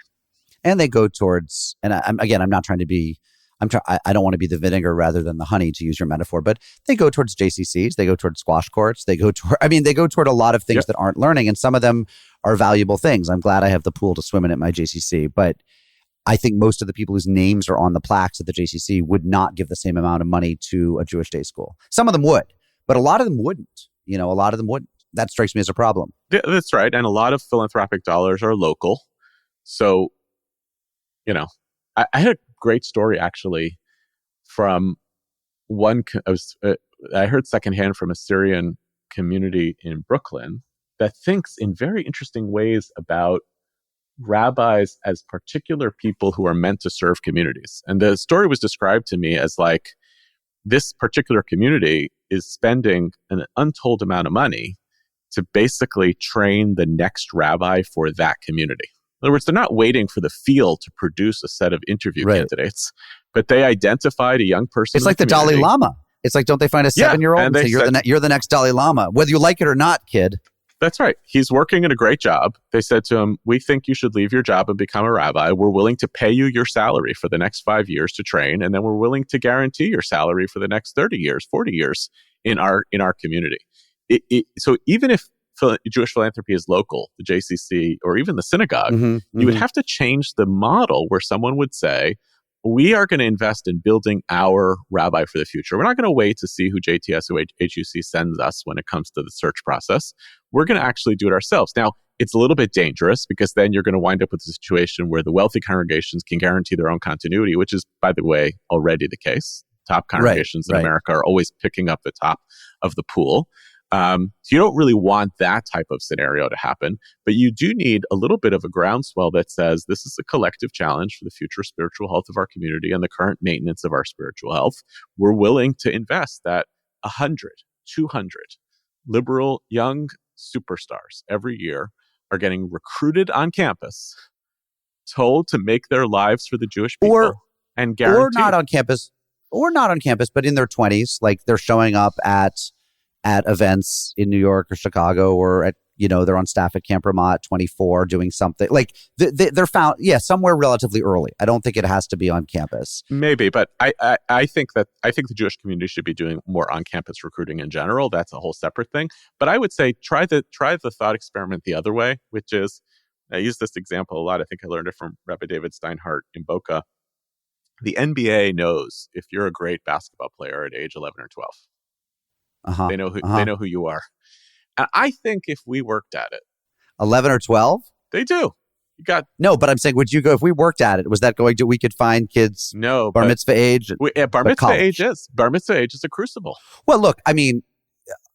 And they go towards, and I'm not trying to be, I don't want to be the vinegar rather than the honey, to use your metaphor, but they go towards JCCs, they go towards squash courts, they go toward a lot of things that aren't learning, and some of them are valuable things. I'm glad I have the pool to swim in at my JCC, but I think most of the people whose names are on the plaques at the JCC would not give the same amount of money to a Jewish day school. Some of them would, but a lot of them wouldn't. A lot of them wouldn't. That strikes me as a problem. Yeah, that's right. And a lot of philanthropic dollars are local. So, I had a great story actually from I heard secondhand from a Syrian community in Brooklyn that thinks in very interesting ways about rabbis as particular people who are meant to serve communities. And the story was described to me as like, this particular community is spending an untold amount of money to basically train the next rabbi for that community. In other words, they're not waiting for the field to produce a set of interview candidates, but they identified a young person. It's like the Dalai Lama. It's like, don't they find a 7-year-old and say, you're the next Dalai Lama, whether you like it or not, kid. That's right. He's working in a great job. They said to him, we think you should leave your job and become a rabbi. We're willing to pay you your salary for the next 5 years to train, and then we're willing to guarantee your salary for the next 30 years, 40 years in our community. So even if Jewish philanthropy is local, the JCC, or even the synagogue, you would have to change the model where someone would say, we are going to invest in building our rabbi for the future. We're not going to wait to see who JTS or HUC sends us when it comes to the search process. We're going to actually do it ourselves. Now, it's a little bit dangerous because then you're going to wind up with a situation where the wealthy congregations can guarantee their own continuity, which is, by the way, already the case. Top congregations in America are always picking up the top of the pool. So you don't really want that type of scenario to happen, but you do need a little bit of a groundswell that says this is a collective challenge for the future spiritual health of our community and the current maintenance of our spiritual health. We're willing to invest that 100, 200 liberal young superstars every year are getting recruited on campus, told to make their lives for the Jewish people, and guaranteed. Or not on campus, but in their 20s, like they're showing up at events in New York or Chicago, or they're on staff at Camp Ramah at 24 doing something. Like they're found, somewhere relatively early. I don't think it has to be on campus. Maybe, but I think the Jewish community should be doing more on-campus recruiting in general. That's a whole separate thing. But I would say try the thought experiment the other way, which is, I use this example a lot. I think I learned it from Rabbi David Steinhardt in Boca. The NBA knows if you're a great basketball player at age 11 or 12. They know who you are. And I think if we worked at it, 11 or 12, they do. No, but I'm saying, would you go if we worked at it? Was that going to, we could find kids bar mitzvah age? Bar mitzvah age is a crucible. Well, look, I mean,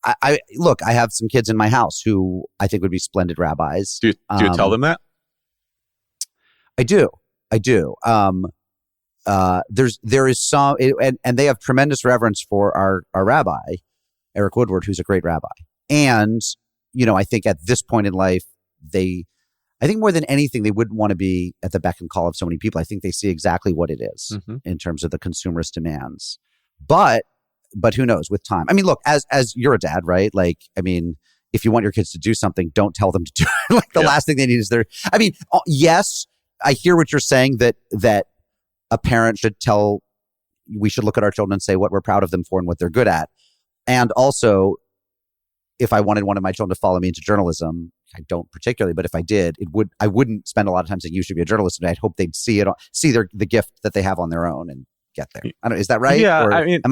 I have some kids in my house who I think would be splendid rabbis. Do you tell them that? I do. There is some, and they have tremendous reverence for our rabbi, Eric Woodward, who's a great rabbi. And, I think at this point in life, they I think more than anything, they wouldn't want to be at the beck and call of so many people. I think they see exactly what it is in terms of the consumerist demands. But who knows with time? I mean, look, as you're a dad, right? Like, I mean, if you want your kids to do something, don't tell them to do it. Like the last thing they need is I mean, yes, I hear what you're saying that a parent we should look at our children and say what we're proud of them for and what they're good at. And also, if I wanted one of my children to follow me into journalism, I don't particularly, but if I did, I wouldn't spend a lot of time saying you should be a journalist. And I'd hope they'd see the gift that they have on their own and get there. I don't know, is that right? Yeah, or I mean,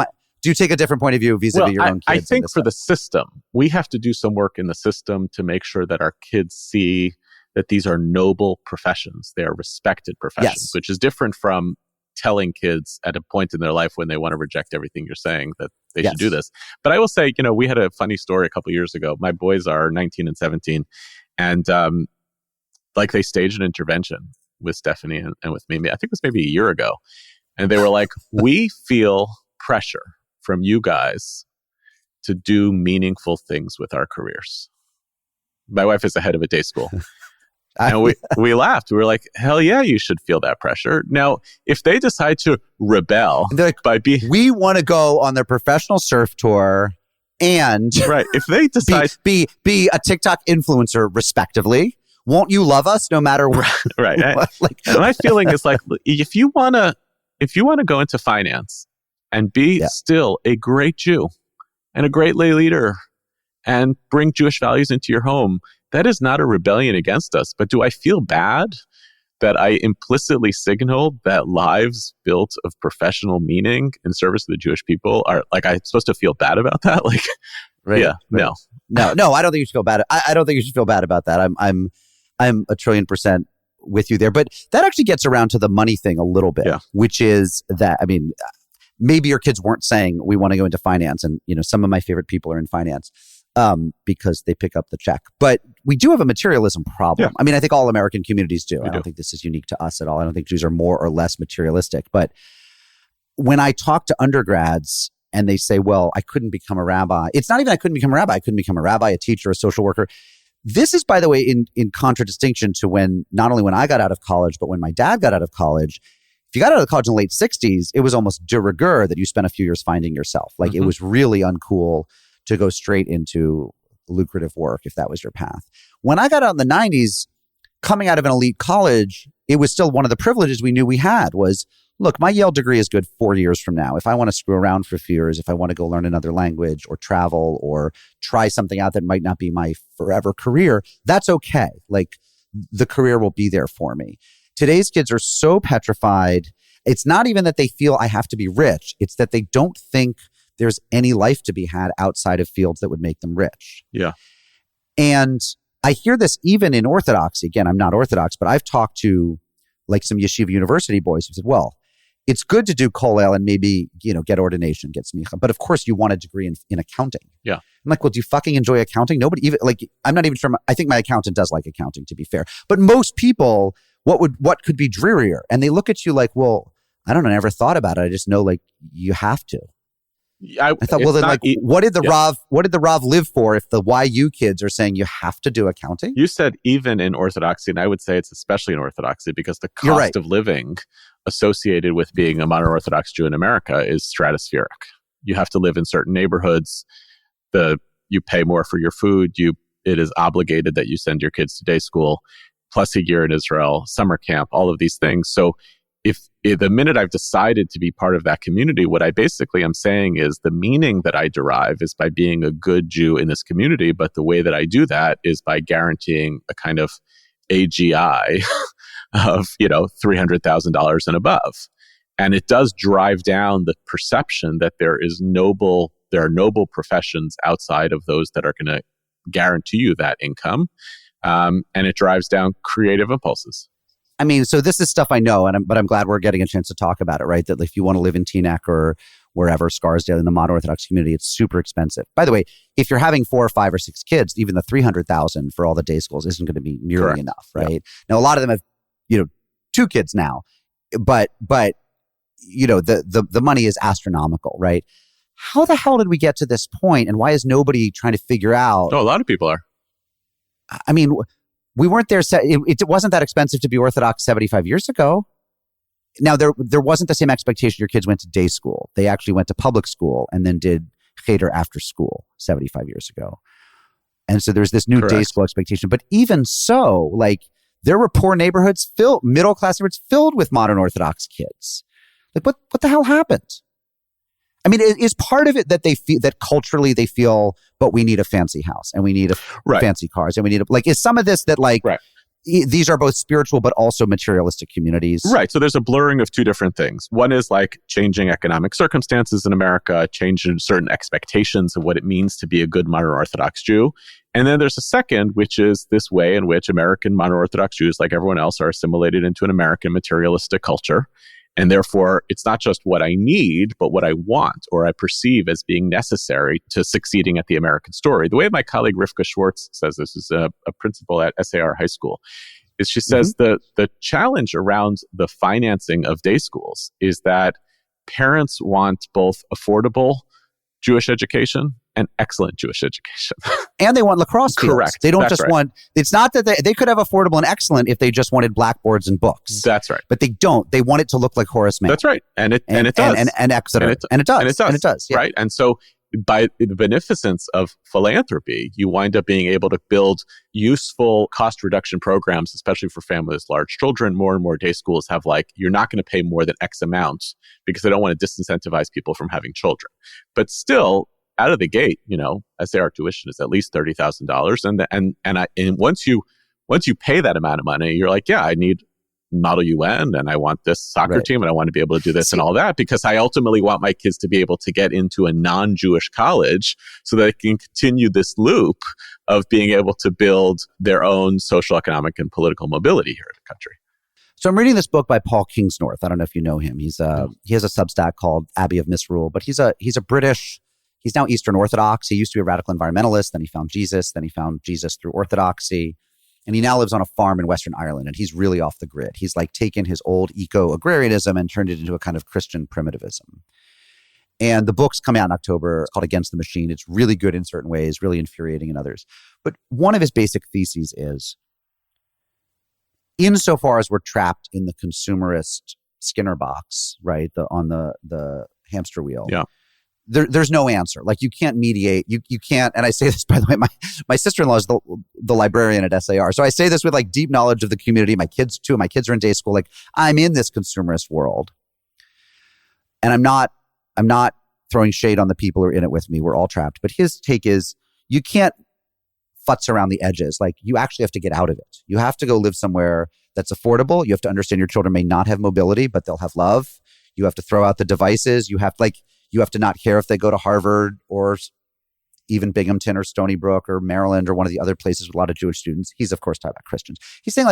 do you take a different point of view vis-a-vis your own kids? I think for the system, we have to do some work in the system to make sure that our kids see that these are noble professions. They are respected professions, which is different from telling kids at a point in their life when they want to reject everything you're saying that they should do this. But I will say, we had a funny story a couple of years ago. My boys are 19 and 17, and they staged an intervention with Stephanie and with Mimi. I think it was maybe a year ago. And they were like, we feel pressure from you guys to do meaningful things with our careers. My wife is the head of a day school. And we laughed. We were like, hell yeah, you should feel that pressure. Now, if they decide to rebel we want to go on their professional surf tour and right. If they decide be a TikTok influencer respectively, won't you love us no matter what? Right. My feeling is like, if you want to go into finance and be still a great Jew and a great lay leader and bring Jewish values into your home, that is not a rebellion against us. But do I feel bad that I implicitly signaled that lives built of professional meaning in service to the Jewish people are I'm supposed to feel bad about that? Right. Yeah, right. No, I don't think you should feel bad. I don't think you should feel bad about that. I'm 1,000,000,000% with you there. But that actually gets around to the money thing a little bit, which is that, I mean, maybe your kids weren't saying we want to go into finance. And, some of my favorite people are in finance. Because they pick up the check. But we do have a materialism problem. I mean, I think all American communities do. I don't think this is unique to us at all. I don't think Jews are more or less materialistic. But when I talk to undergrads and they say, well, I couldn't become a rabbi. It's not even I couldn't become a rabbi. I couldn't become a rabbi, a teacher, a social worker. This is, by the way, in contradistinction to not only when I got out of college, but when my dad got out of college. If you got out of college in the late 60s, it was almost de rigueur that you spent a few years finding yourself. It was really uncool to go straight into lucrative work if that was your path. When I got out in the 90s, coming out of an elite college, it was still one of the privileges we knew we had was, look, my Yale degree is good 4 years from now. If I want to screw around for a few years, if I want to go learn another language or travel or try something out that might not be my forever career, that's okay. The career will be there for me. Today's kids are so petrified. It's not even that they feel I have to be rich. It's that they don't think there's any life to be had outside of fields that would make them rich. Yeah. And I hear this even in Orthodoxy. Again, I'm not Orthodox, but I've talked to some yeshiva university boys who said, well, it's good to do kollel and maybe, get ordination, get smicha. But of course you want a degree in accounting. Yeah. I'm like, well, do you fucking enjoy accounting? Nobody even I'm not even sure. I think my accountant does like accounting, to be fair. But most people, what could be drearier? And they look at you like, well, I don't know, I never thought about it. I just know you have to. I thought, well, then, what did the Rav live for if the YU kids are saying you have to do accounting? You said even in Orthodoxy, and I would say it's especially in Orthodoxy because the cost of living associated with being a modern Orthodox Jew in America is stratospheric. You have to live in certain neighborhoods. You pay more for your food. It is obligated that you send your kids to day school, plus a year in Israel, summer camp, all of these things. So if the minute I've decided to be part of that community, what I basically am saying is the meaning that I derive is by being a good Jew in this community. But the way that I do that is by guaranteeing a kind of AGI of, $300,000 and above. And it does drive down the perception that there are noble professions outside of those that are going to guarantee you that income. And it drives down creative impulses. I mean, so this is stuff I know, but I'm glad we're getting a chance to talk about it, right? That if you want to live in Teaneck or wherever, Scarsdale, in the modern Orthodox community, it's super expensive. By the way, if you're having 4 or 5 or 6 kids, even the $300,000 for all the day schools isn't going to be nearly enough, right? Yeah. Now, a lot of them have, 2 kids now, but the money is astronomical, right? How the hell did we get to this point, and why is nobody trying to figure out? Oh, a lot of people are. I mean, We weren't there. It wasn't that expensive to be Orthodox 75 years ago. Now, there wasn't the same expectation your kids went to day school. They actually went to public school and then did cheder after school 75 years ago. And so there's this new day school expectation. But even so, like, there were poor neighborhoods middle-class neighborhoods filled with modern Orthodox kids. Like, what the hell happened? I mean, is part of it that they feel that culturally they feel, but we need a fancy house and we need fancy cars and we need is some of this that these are both spiritual but also materialistic communities. Right. So there's a blurring of two different things. One is like changing economic circumstances in America, changing certain expectations of what it means to be a good modern Orthodox Jew. And then there's a second, which is this way in which American modern Orthodox Jews, like everyone else, are assimilated into an American materialistic culture. And therefore, it's not just what I need, but what I want or I perceive as being necessary to succeeding at the American story. The way my colleague Rivka Schwartz says this, is a principal at SAR High School, is she says the challenge around the financing of day schools is that parents want both affordable Jewish education and excellent Jewish education. And they want lacrosse fields. Correct. They don't want, it's not that they could have affordable and excellent if they just wanted blackboards and books. That's right. But they don't. They want it to look like Horace Mann. That's right. And it does. And Exeter. And it does. Yeah. Right. And so by the beneficence of philanthropy, you wind up being able to build useful cost reduction programs, especially for families with large children. More and more day schools have you're not going to pay more than X amount because they don't want to disincentivize people from having children. But still, out of the gate, SAR tuition is at least $30,000. And once you pay that amount of money, you're like, yeah, I need Model UN and I want this soccer team and I want to be able to do this and all that because I ultimately want my kids to be able to get into a non-Jewish college so that they can continue this loop of being able to build their own social, economic, and political mobility here in the country. So I'm reading this book by Paul Kingsnorth. I don't know if you know him. He has a Substack called Abbey of Misrule, but he's now Eastern Orthodox. He used to be a radical environmentalist. Then he found Jesus. Then he found Jesus through Orthodoxy. And he now lives on a farm in Western Ireland. And he's really off the grid. He's taken his old eco-agrarianism and turned it into a kind of Christian primitivism. And the book's come out in October. It's called Against the Machine. It's really good in certain ways, really infuriating in others. But one of his basic theses is, insofar as we're trapped in the consumerist Skinner box, right, on the hamster wheel, there's no answer. You can't mediate. You can't. And I say this, by the way, my sister-in-law is the librarian at SAR. So I say this with deep knowledge of the community. Two of my kids are in day school. I'm in this consumerist world, and I'm not throwing shade on the people who are in it with me. We're all trapped. But his take is, you can't futz around the edges. You actually have to get out of it. You have to go live somewhere that's affordable. You have to understand your children may not have mobility, but they'll have love. You have to throw out the devices. You have to not care if they go to Harvard or even Binghamton or Stony Brook or Maryland or one of the other places with a lot of Jewish students. He's, of course, talking about Christians. He's saying,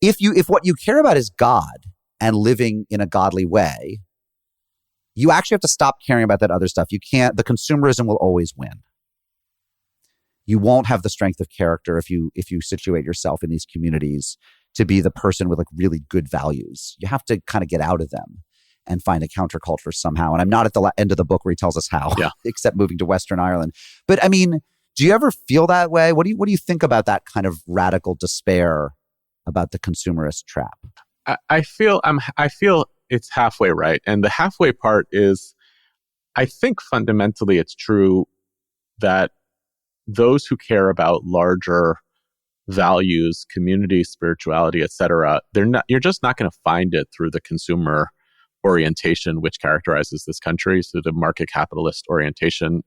if what you care about is God and living in a godly way, you actually have to stop caring about that other stuff. The consumerism will always win. You won't have the strength of character if you situate yourself in these communities to be the person with really good values. You have to kind of get out of them and find a counterculture somehow. And I'm not at the end of the book where he tells us how, except moving to Western Ireland. But I mean, do you ever feel that way? What do you think about that kind of radical despair about the consumerist trap? I feel it's halfway right. And the halfway part is, I think fundamentally it's true that those who care about larger values, community, spirituality, etc., you're just not going to find it through the consumer orientation which characterizes this country, so the market capitalist orientation.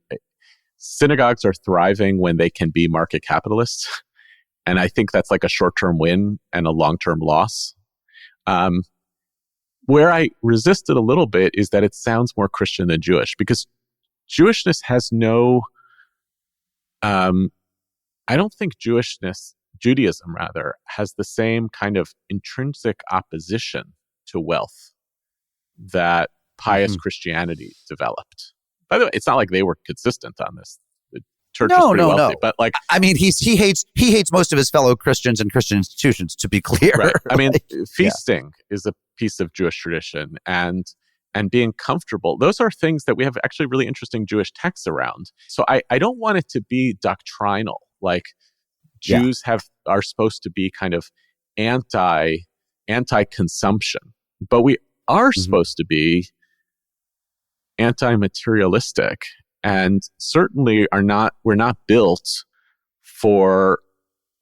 Synagogues are thriving when they can be market capitalists, and I think that's a short-term win and a long-term loss. Where I resist it a little bit is that it sounds more Christian than Jewish, because Jewishness has no I don't think Judaism has the same kind of intrinsic opposition to wealth that pious Christianity developed. By the way, it's not like they were consistent on this. The church is pretty wealthy, but I mean, he hates most of his fellow Christians and Christian institutions, to be clear. Right. I mean, feasting is a piece of Jewish tradition, and being comfortable. Those are things that we have actually really interesting Jewish texts around. So I don't want it to be doctrinal, Jews are supposed to be kind of anti-consumption, but we are supposed to be anti-materialistic, and certainly we're not built for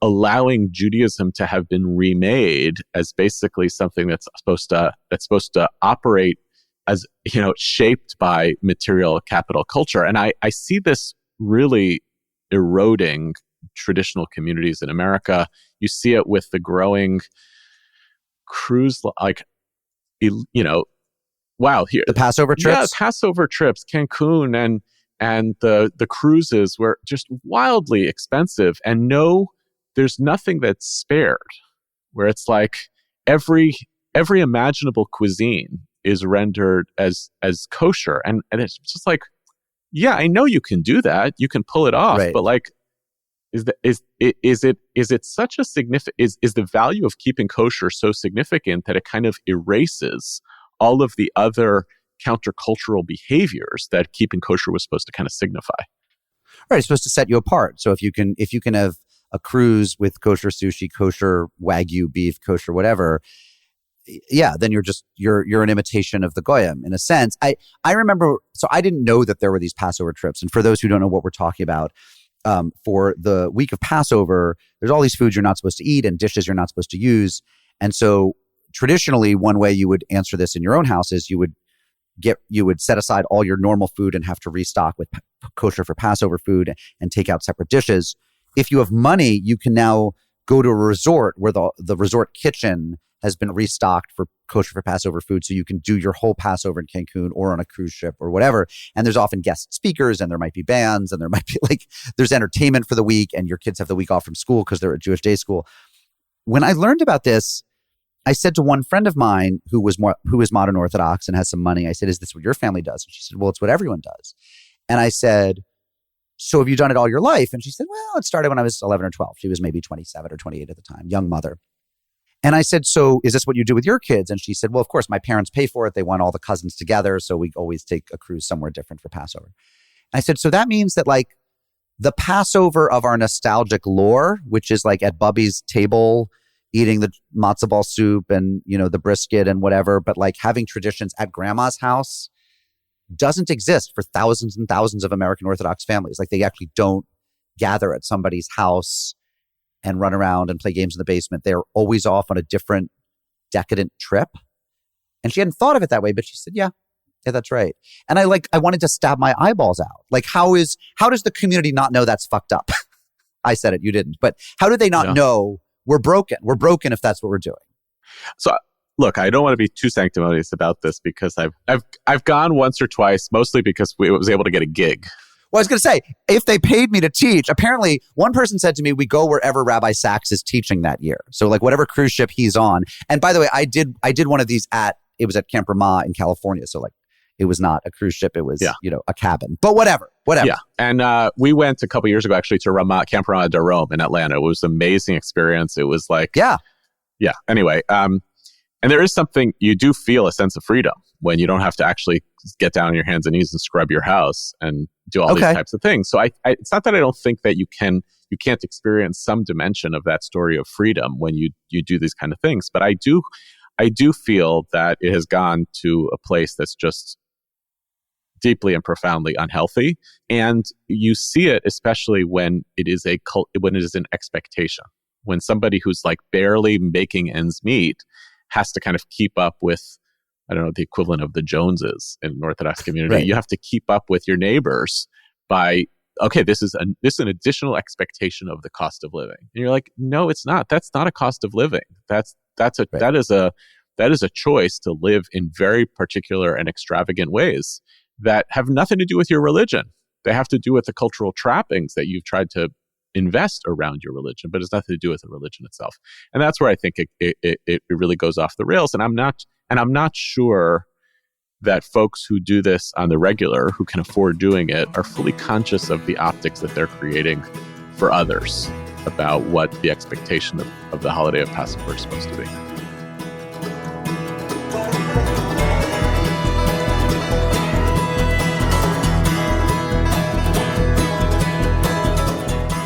allowing Judaism to have been remade as basically something that's supposed to operate as, shaped by material capital culture. And I see this really eroding traditional communities in America. You see it with the growing cruise, wow, here the Passover trips. Yeah, Passover trips, Cancun, and the cruises were just wildly expensive, and there's nothing that's spared. Where it's like every imaginable cuisine is rendered as kosher, and it's just like, yeah, I know you can do that, you can pull it off, right. But like, is it such a significant? Is the value of keeping kosher so significant that it kind of erases all of the other countercultural behaviors that keeping kosher was supposed to kind of signify? Right, it's supposed to set you apart. So if you can have a cruise with kosher sushi, kosher Wagyu beef, kosher whatever, yeah, then you're an imitation of the Goyim in a sense. I remember, so I didn't know that there were these Passover trips. And for those who don't know what we're talking about, for the week of Passover, there's all these foods you're not supposed to eat and dishes you're not supposed to use. And so traditionally, one way you would answer this in your own house is you would set aside all your normal food and have to restock with kosher for Passover food and take out separate dishes. If you have money, you can now go to a resort where the resort kitchen has been restocked for kosher for Passover food, so you can do your whole Passover in Cancun or on a cruise ship or whatever. And there's often guest speakers, and there might be bands, and there might be there's entertainment for the week, and your kids have the week off from school because they're at Jewish day school. When I learned about this, I said to one friend of mine who is modern Orthodox and has some money, I said, "Is this what your family does?" And she said, "Well, it's what everyone does." And I said, "So have you done it all your life?" And she said, "Well, it started when I was 11 or 12. She was maybe 27 or 28 at the time, young mother. And I said, "So is this what you do with your kids?" And she said, "Well, of course, my parents pay for it. They want all the cousins together. So we always take a cruise somewhere different for Passover." And I said, "So that means that the Passover of our nostalgic lore, which is at Bubby's table, eating the matzo ball soup and, the brisket and whatever, but having traditions at grandma's house doesn't exist for thousands and thousands of American Orthodox families. They actually don't gather at somebody's house and run around and play games in the basement. They're always off on a different decadent trip." And she hadn't thought of it that way, but she said, yeah, that's right. And I wanted to stab my eyeballs out. How does the community not know that's fucked up? I said it, you didn't. But how do they not know we're broken? We're broken if that's what we're doing. So look, I don't want to be too sanctimonious about this because I've gone once or twice, mostly because we was able to get a gig. Well, I was going to say, if they paid me to teach, apparently one person said to me, we go wherever Rabbi Sachs is teaching that year. So whatever cruise ship he's on. And by the way, I did one of these it was at Camp Ramah in California. So it was not a cruise ship. It was, a cabin, but whatever. Yeah. And we went a couple years ago, actually, to Camp Ramah Darom in Atlanta. It was an amazing experience. It was yeah. Anyway, and there is something, you do feel a sense of freedom when you don't have to actually get down on your hands and knees and scrub your house and do all these types of things. So it's not that I don't think that you can't experience some dimension of that story of freedom when you do these kind of things. But I do feel that it has gone to a place that's just deeply and profoundly unhealthy. And you see it especially when it is an expectation. When somebody who's barely making ends meet has to kind of keep up with, I don't know, the equivalent of the Joneses in an Orthodox community. Right. You have to keep up with your neighbors by, okay, this is an additional expectation of the cost of living. And you're like, no, it's not. That's not a cost of living. That is a choice to live in very particular and extravagant ways that have nothing to do with your religion. They have to do with the cultural trappings that you've tried to invest around your religion, but it's nothing to do with the religion itself. And that's where I think it really goes off the rails. And I'm not sure that folks who do this on the regular, who can afford doing it, are fully conscious of the optics that they're creating for others about what the expectation of the holiday of Passover is supposed to be.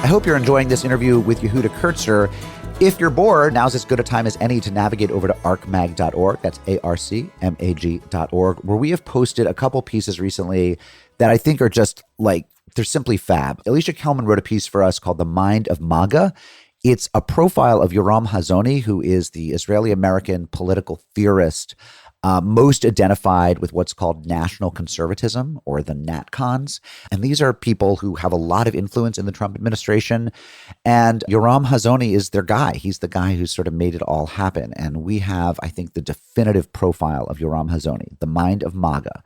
I hope you're enjoying this interview with Yehuda Kurtzer. If you're bored, now's as good a time as any to navigate over to arcmag.org. That's arcmag.org, where we have posted a couple pieces recently that I think are just like, they're simply fab. Alicia Kelman wrote a piece for us called The Mind of MAGA. It's a profile of Yoram Hazony, who is the Israeli-American political theorist most identified with what's called national conservatism, or the NatCons. And these are people who have a lot of influence in the Trump administration. And Yoram Hazony is their guy. He's the guy who sort of made it all happen. And we have, I think, the definitive profile of Yoram Hazony, The Mind of MAGA,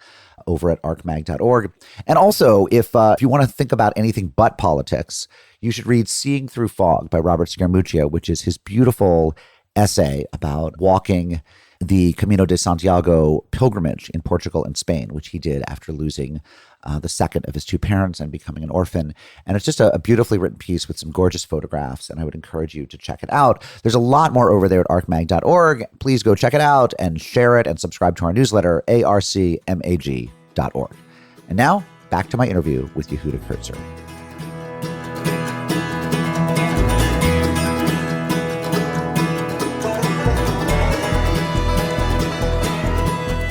over at arcmag.org. And also, if you want to think about anything but politics, you should read Seeing Through Fog by Robert Scaramuccia, which is his beautiful essay about walking the Camino de Santiago pilgrimage in Portugal and Spain, which he did after losing the second of his two parents and becoming an orphan. And it's just a beautifully written piece with some gorgeous photographs, and I would encourage you to check it out. There's a lot more over there at arcmag.org. Please go check it out and share it and subscribe to our newsletter, arcmag.org. And now, back to my interview with Yehuda Kurtzer.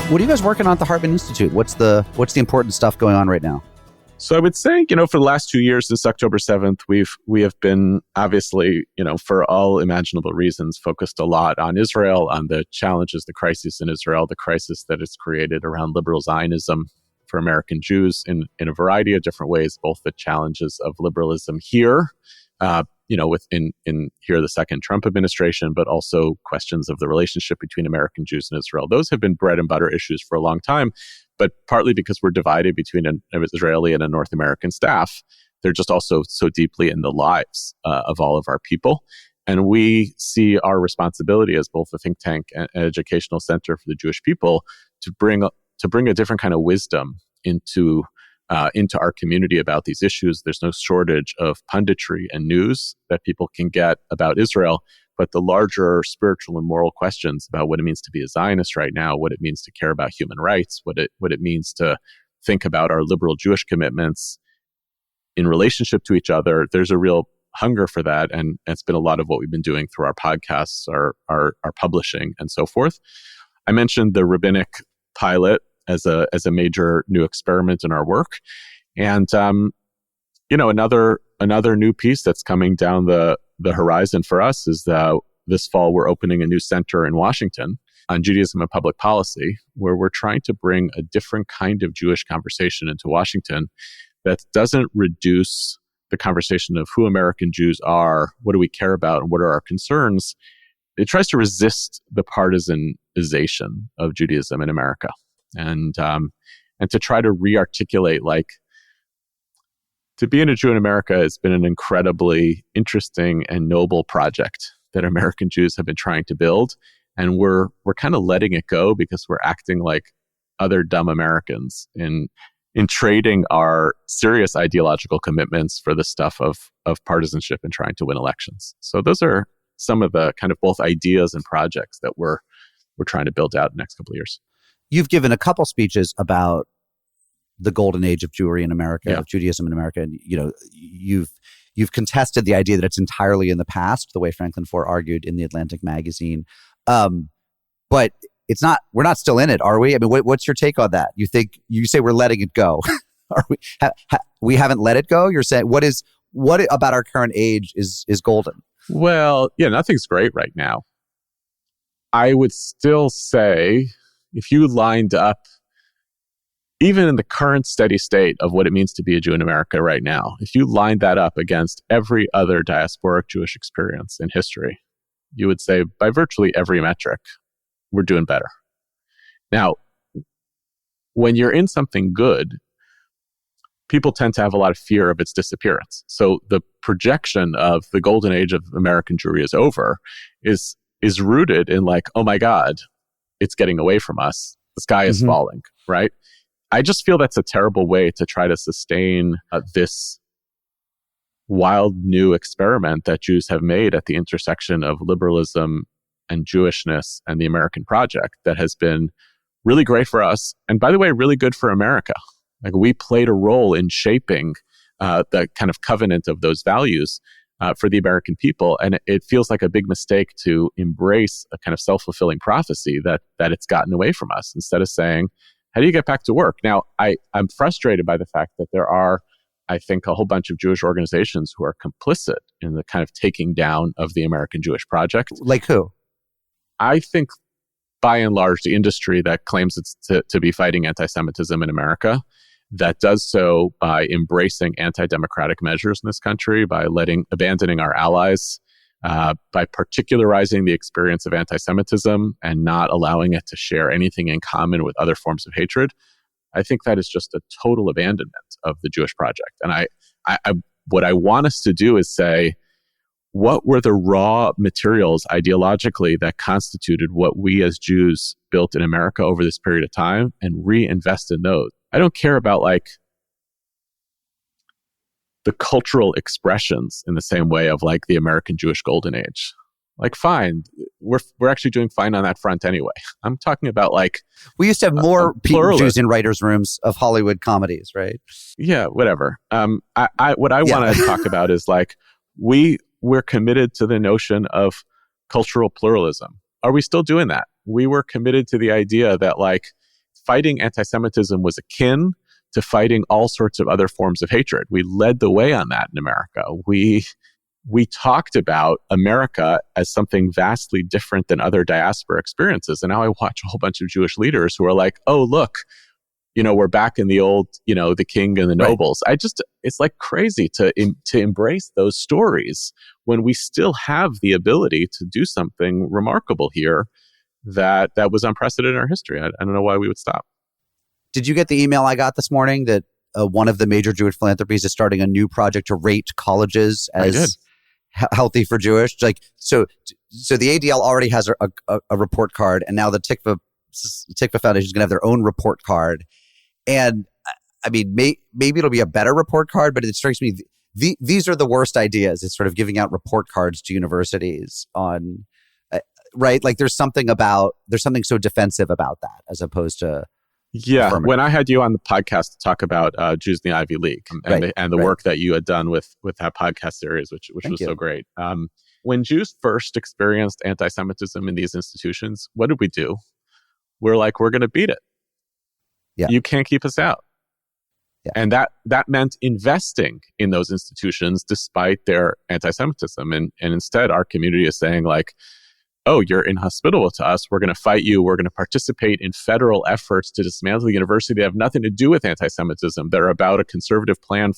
What are you guys working on at the Hartman Institute? What's the important stuff going on right now? So I would say, for the last 2 years since October 7th, we have been obviously, for all imaginable reasons, focused a lot on Israel, on the challenges, the crisis in Israel, the crisis that is created around liberal Zionism for American Jews in a variety of different ways, both the challenges of liberalism here, within here the second Trump administration, but also questions of the relationship between American Jews and Israel. Those have been bread and butter issues for a long time, but partly because we're divided between an Israeli and a North American staff, they're just also so deeply in the lives of all of our people. And we see our responsibility as both a think tank and an educational center for the Jewish people to bring a different kind of wisdom into our community about these issues. There's no shortage of punditry and news that people can get about Israel, but the larger spiritual and moral questions about what it means to be a Zionist right now, what it means to care about human rights, what it means to think about our liberal Jewish commitments in relationship to each other, there's a real hunger for that, and it's been a lot of what we've been doing through our podcasts, our publishing, and so forth. I mentioned the rabbinic pilot as a major new experiment in our work. And, another new piece that's coming down the horizon for us is this fall, we're opening a new center in Washington on Judaism and public policy, where we're trying to bring a different kind of Jewish conversation into Washington that doesn't reduce the conversation of who American Jews are, what do we care about, and what are our concerns. It tries to resist the partisanization of Judaism in America. And to try to re-articulate, to be a Jew in America has been an incredibly interesting and noble project that American Jews have been trying to build. And we're kind of letting it go because we're acting like other dumb Americans in trading our serious ideological commitments for the stuff of partisanship and trying to win elections. So those are some of the kind of both ideas and projects that we're trying to build out in the next couple of years. You've given a couple speeches about the golden age of Jewry in America, of Judaism in America, and you've contested the idea that it's entirely in the past, the way Franklin Foer argued in the Atlantic magazine. But it's not. We're not still in it, are we? I mean, what's your take on that? You say we're letting it go. Are we? We haven't let it go. You're saying what about our current age is golden? Well, nothing's great right now. I would still say, if you lined up, even in the current steady state of what it means to be a Jew in America right now, if you lined that up against every other diasporic Jewish experience in history, you would say by virtually every metric, we're doing better. Now, when you're in something good, people tend to have a lot of fear of its disappearance. So the projection of the golden age of American Jewry is over is rooted in oh my God, it's getting away from us. The sky is falling, right? I just feel that's a terrible way to try to sustain this wild new experiment that Jews have made at the intersection of liberalism and Jewishness and the American project that has been really great for us. And by the way, really good for America. We played a role in shaping the kind of covenant of those values for the American people. And it feels like a big mistake to embrace a kind of self-fulfilling prophecy that it's gotten away from us, instead of saying, how do you get back to work? Now, I'm frustrated by the fact that there are, I think, a whole bunch of Jewish organizations who are complicit in the kind of taking down of the American Jewish project. Like who? I think, by and large, the industry that claims it's to be fighting anti-Semitism in America, that does so by embracing anti-democratic measures in this country, by abandoning our allies, by particularizing the experience of anti-Semitism and not allowing it to share anything in common with other forms of hatred. I think that is just a total abandonment of the Jewish project. And what I want us to do is say, what were the raw materials ideologically that constituted what we as Jews built in America over this period of time, and reinvest in those. I don't care about like the cultural expressions in the same way of like the American Jewish Golden Age. Like, fine, we're actually doing fine on that front anyway. I'm talking about like, we used to have more Jews in writers' rooms of Hollywood comedies, right? Yeah, whatever. What I want to talk about is like, we're committed to the notion of cultural pluralism. Are we still doing that? We were committed to the idea that like fighting anti-Semitism was akin to fighting all sorts of other forms of hatred. We led the way on that in America. We talked about America as something vastly different than other diaspora experiences. And now I watch a whole bunch of Jewish leaders who are like, oh, look, we're back in the old, the king and the nobles. Right. It's like crazy to embrace those stories when we still have the ability to do something remarkable here that was unprecedented in our history. I don't know why we would stop. Did you get the email I got this morning that one of the major Jewish philanthropies is starting a new project to rate colleges as healthy for Jewish? Like, so the ADL already has a report card, and now the Tikva Foundation is going to have their own report card. And I mean, maybe it'll be a better report card, but it strikes me these are the worst ideas. It's sort of giving out report cards to universities on, right? Like there's something so defensive about that as opposed to. Yeah, when I had you on the podcast to talk about Jews in the Ivy League and the work that you had done with that podcast series, which was so great. When Jews first experienced anti-Semitism in these institutions, what did we do? We're like, we're going to beat it. Yeah. You can't keep us out. Yeah. And that meant investing in those institutions despite their anti-Semitism. And instead, our community is saying like, oh, you're inhospitable to us. We're going to fight you. We're going to participate in federal efforts to dismantle the university that have nothing to do with anti-Semitism. They're about a conservative plan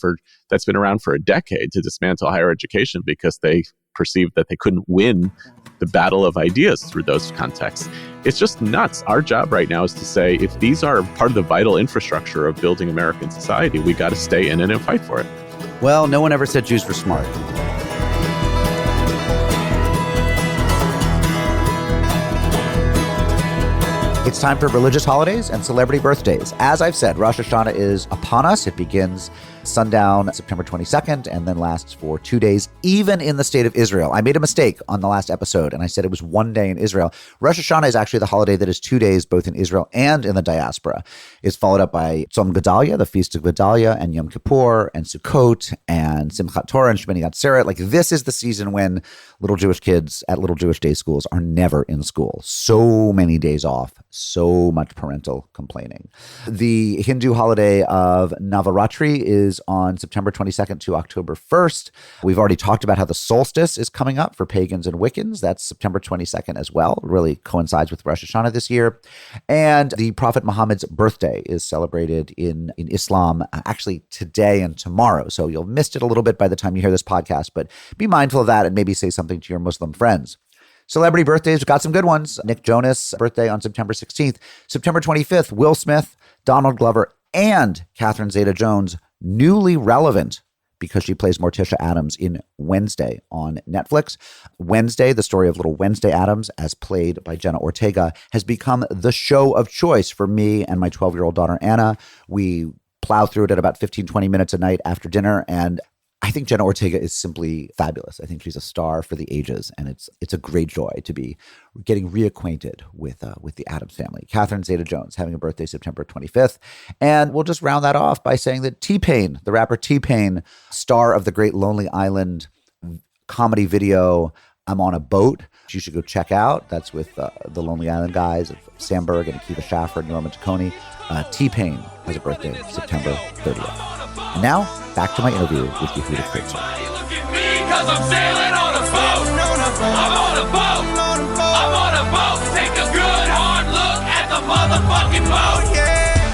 that's been around for a decade to dismantle higher education because they perceived that they couldn't win the battle of ideas through those contexts. It's just nuts. Our job right now is to say, if these are part of the vital infrastructure of building American society, we got to stay in it and fight for it. Well, no one ever said Jews were smart. It's time for religious holidays and celebrity birthdays. As I've said, Rosh Hashanah is upon us. It begins sundown September 22nd and then lasts for 2 days, even in the state of Israel. I made a mistake on the last episode and I said it was 1 day in Israel. Rosh Hashanah is actually the holiday that is 2 days both in Israel and in the diaspora. It's followed up by Tzom Gedalia, the Feast of Gedalia, and Yom Kippur, and Sukkot, and Simchat Torah, and Shemini Atzeret. Like, this is the season when little Jewish kids at little Jewish day schools are never in school. So many days off, so much parental complaining. The Hindu holiday of Navaratri is on September 22nd to October 1st. We've already talked about how the solstice is coming up for pagans and Wiccans. That's September 22nd as well. Really coincides with Rosh Hashanah this year. And the Prophet Muhammad's birthday is celebrated in Islam actually today and tomorrow. So you'll missed it a little bit by the time you hear this podcast, but be mindful of that and maybe say something to your Muslim friends. Celebrity birthdays, we've got some good ones. Nick Jonas' birthday on September 16th. September 25th, Will Smith, Donald Glover, and Catherine Zeta-Jones, newly relevant because she plays Morticia Addams in Wednesday on Netflix. Wednesday, the story of little Wednesday Addams, as played by Jenna Ortega, has become the show of choice for me and my 12-year-old daughter, Anna. We plow through it at about 15, 20 minutes a night after dinner, and I I think Jenna Ortega is simply fabulous. I think she's a star for the ages, and it's a great joy to be getting reacquainted with the Addams family. Catherine Zeta-Jones having a birthday September 25th. And we'll just round that off by saying that T-Pain, the rapper T-Pain, star of the great Lonely Island comedy video I'm on a Boat, you should go check out. That's with the Lonely Island guys of Sam Berg and Akiva Schaffer and Norman Taccone. T-Pain has a birthday September 30th. And now, back to my interview with Yehuda Kurtzer. Look at me, 'cause I'm sailing on a boat. I'm on a boat. I'm on a boat. Take a good hard look at the motherfucking boat.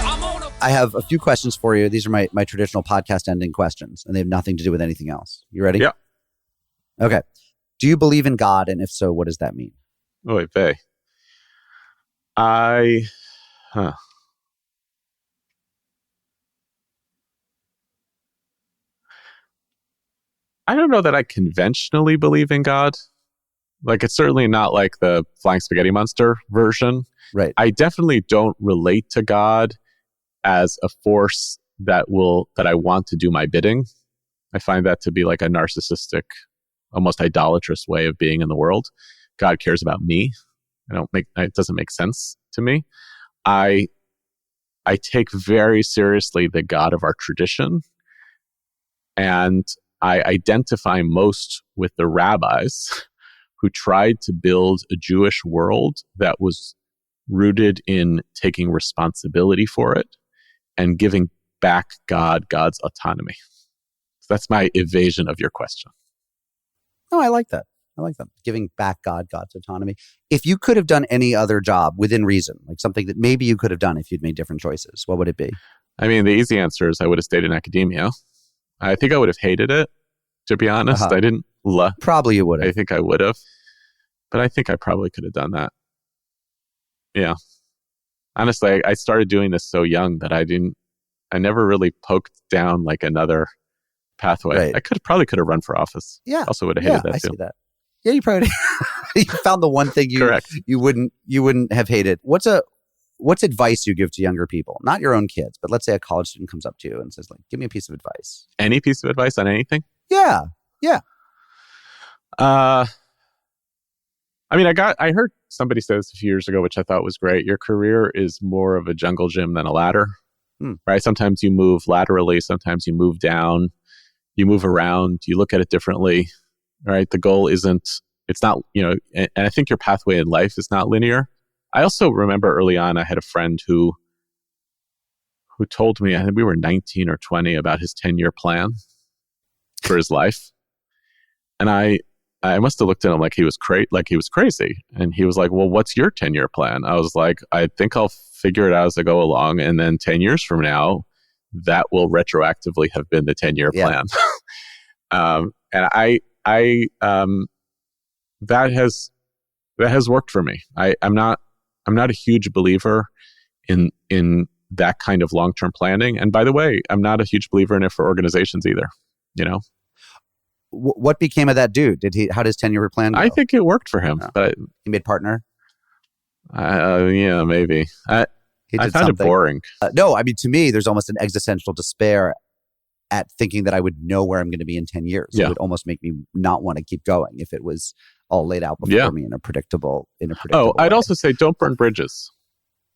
I'm on a I have a few questions for you. These are my traditional podcast ending questions, and they have nothing to do with anything else. You ready? Yeah. Okay. Do you believe in God? And if so, what does that mean? Oy vey. I don't know that I conventionally believe in God. Like, it's certainly not like the flying spaghetti monster version. Right. I definitely don't relate to God as a force that I want to do my bidding. I find that to be like a narcissistic, almost idolatrous way of being in the world. God cares about me. It doesn't make sense to me. I take very seriously the God of our tradition, and I identify most with the rabbis who tried to build a Jewish world that was rooted in taking responsibility for it and giving back God's autonomy. So that's my evasion of your question. Oh, I like that. Giving back God's autonomy. If you could have done any other job within reason, like something that maybe you could have done if you'd made different choices, what would it be? I mean, the easy answer is I would have stayed in academia. I think I would have hated it, to be honest. I didn't love. Probably you would have. I think I would have. But I think I probably could have done that. Yeah. Honestly, I started doing this so young that I never really poked down like another pathway. Right. I probably could have run for office. Yeah. Also would have hated that I too. see that. Yeah, you probably you found the one thing Correct. you wouldn't have hated. What's advice you give to younger people? Not your own kids, but let's say a college student comes up to you and says, like, give me a piece of advice. Any piece of advice on anything? Yeah. I mean, I heard somebody say this a few years ago, which I thought was great. Your career is more of a jungle gym than a ladder, right? Sometimes you move laterally, sometimes you move down, you move around, you look at it differently, right? The goal it's not, and I think your pathway in life is not linear. I also remember early on, I had a friend who told me, I think we were 19 or 20, about his 10-year plan for his life. And I must have looked at him like he was crazy. And he was like, well, what's your 10-year plan? I was like, I think I'll figure it out as I go along. And then 10 years from now, that will retroactively have been the 10-year plan. And that has worked for me. I'm not a huge believer in that kind of long-term planning. And by the way, I'm not a huge believer in it for organizations either, What became of that dude? How does 10-year plan go? I think it worked for him, but he made partner. yeah, maybe. I found something. it boring. No, I mean, to me, there's almost an existential despair at thinking that I would know where I'm going to be in 10 years. Yeah. It would almost make me not want to keep going if it was all laid out before me in a predictable I'd way. also say don't burn bridges.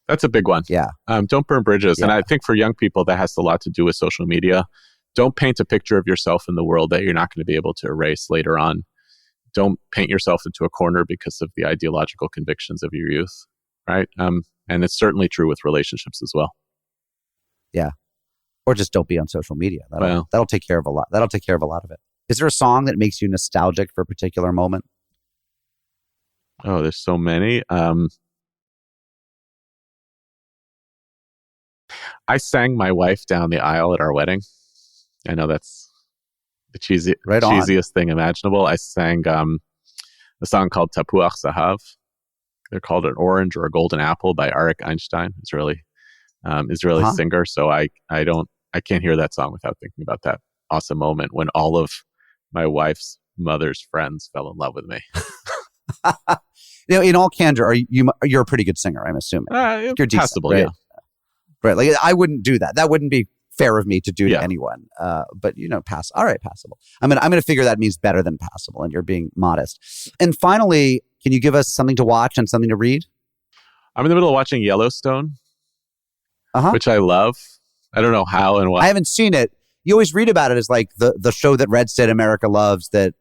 That's a big one. Yeah. Don't burn bridges. Yeah. And I think for young people, that has a lot to do with social media. Don't paint a picture of yourself in the world that you're not going to be able to erase later on. Don't paint yourself into a corner because of the ideological convictions of your youth, right? And it's certainly true with relationships as well. Yeah. Or just don't be on social media. That'll take care of a lot. That'll take care of a lot of it. Is there a song that makes you nostalgic for a particular moment? Oh, there's so many. I sang my wife down the aisle at our wedding. I know that's the cheesiest thing imaginable. I sang a song called Tapuach Zahav. They're called an orange or a golden apple by Arik Einstein, Israeli singer. So I can't hear that song without thinking about that awesome moment when all of my wife's mother's friends fell in love with me. In all candor, you're a pretty good singer, I'm assuming. You're decent, passable, right? yeah. Right. Like, I wouldn't do that. That wouldn't be fair of me to do to Yeah. anyone. But all right, passable. I'm gonna figure that means better than passable, and you're being modest. And finally, can you give us something to watch and something to read? I'm in the middle of watching Yellowstone, Uh-huh. which I love. I don't know how and why. I haven't seen it. You always read about it as like the show that Red State America loves that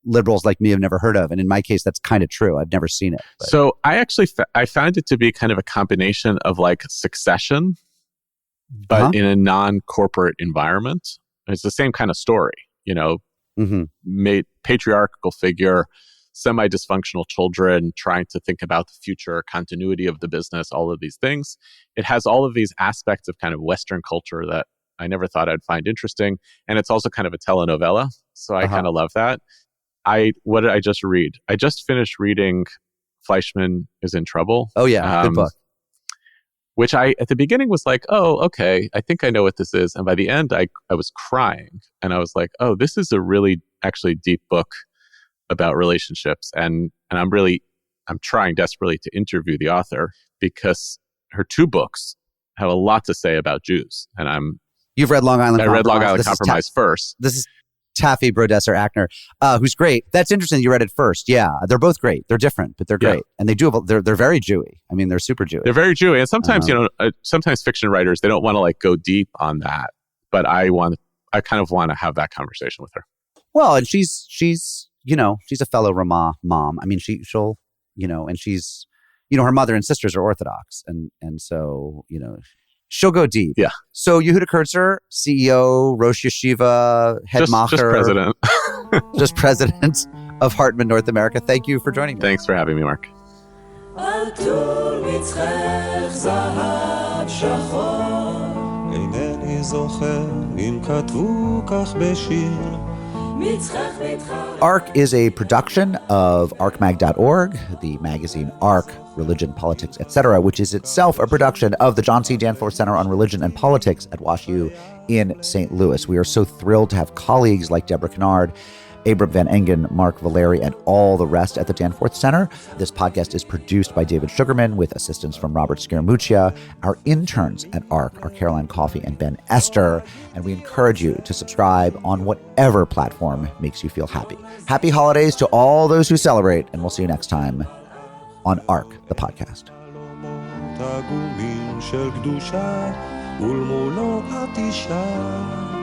liberals like me have never heard of. And in my case, that's kind of true. I've never seen it. But. So I actually I found it to be kind of a combination of like Succession, but in a non-corporate environment. It's the same kind of story, patriarchal figure, semi-dysfunctional children trying to think about the future continuity of the business, all of these things. It has all of these aspects of kind of Western culture that I never thought I'd find interesting. And it's also kind of a telenovela. So I kind of love that. What did I just read? I just finished reading Fleischman is in Trouble. Oh yeah, good book. Which I, at the beginning, was like, oh, okay, I think I know what this is. And by the end, I was crying. And I was like, oh, this is a really actually deep book about relationships. And I'm trying desperately to interview the author because her 2 books have a lot to say about Jews. And You've read Long Island Compromise. I read Long Island Compromise first. This is Taffy Brodesser-Ackner, who's great. That's interesting. You read it first. Yeah, they're both great. They're different, but they're great. And they're very Jewy. I mean, they're super Jewy. They're very Jewy. And sometimes, sometimes fiction writers, they don't want to like go deep on that. But I kind of want to have that conversation with her. Well, and she's a fellow Ramah mom. I mean, she'll, and she's, her mother and sisters are Orthodox. And so, she'll go deep. Yeah. So Yehuda Kurtzer, CEO, Rosh Yeshiva, head macher. Just president. Just president of Hartman North America. Thank you for joining me. Thanks for having me, Mark. ARC is a production of arcmag.org, the magazine ARC, Religion, Politics, Etc., which is itself a production of the John C. Danforth Center on Religion and Politics at WashU in St. Louis. We are so thrilled to have colleagues like Deborah Kennard, Abram Van Engen, Mark Valeri, and all the rest at the Danforth Center. This podcast is produced by David Sugarman with assistance from Robert Scaramuccia. Our interns at ARC are Caroline Coffey and Ben Esther, and we encourage you to subscribe on whatever platform makes you feel happy. Happy holidays to all those who celebrate, and we'll see you next time on ARC, the podcast. של קדושה ולמולו התשעה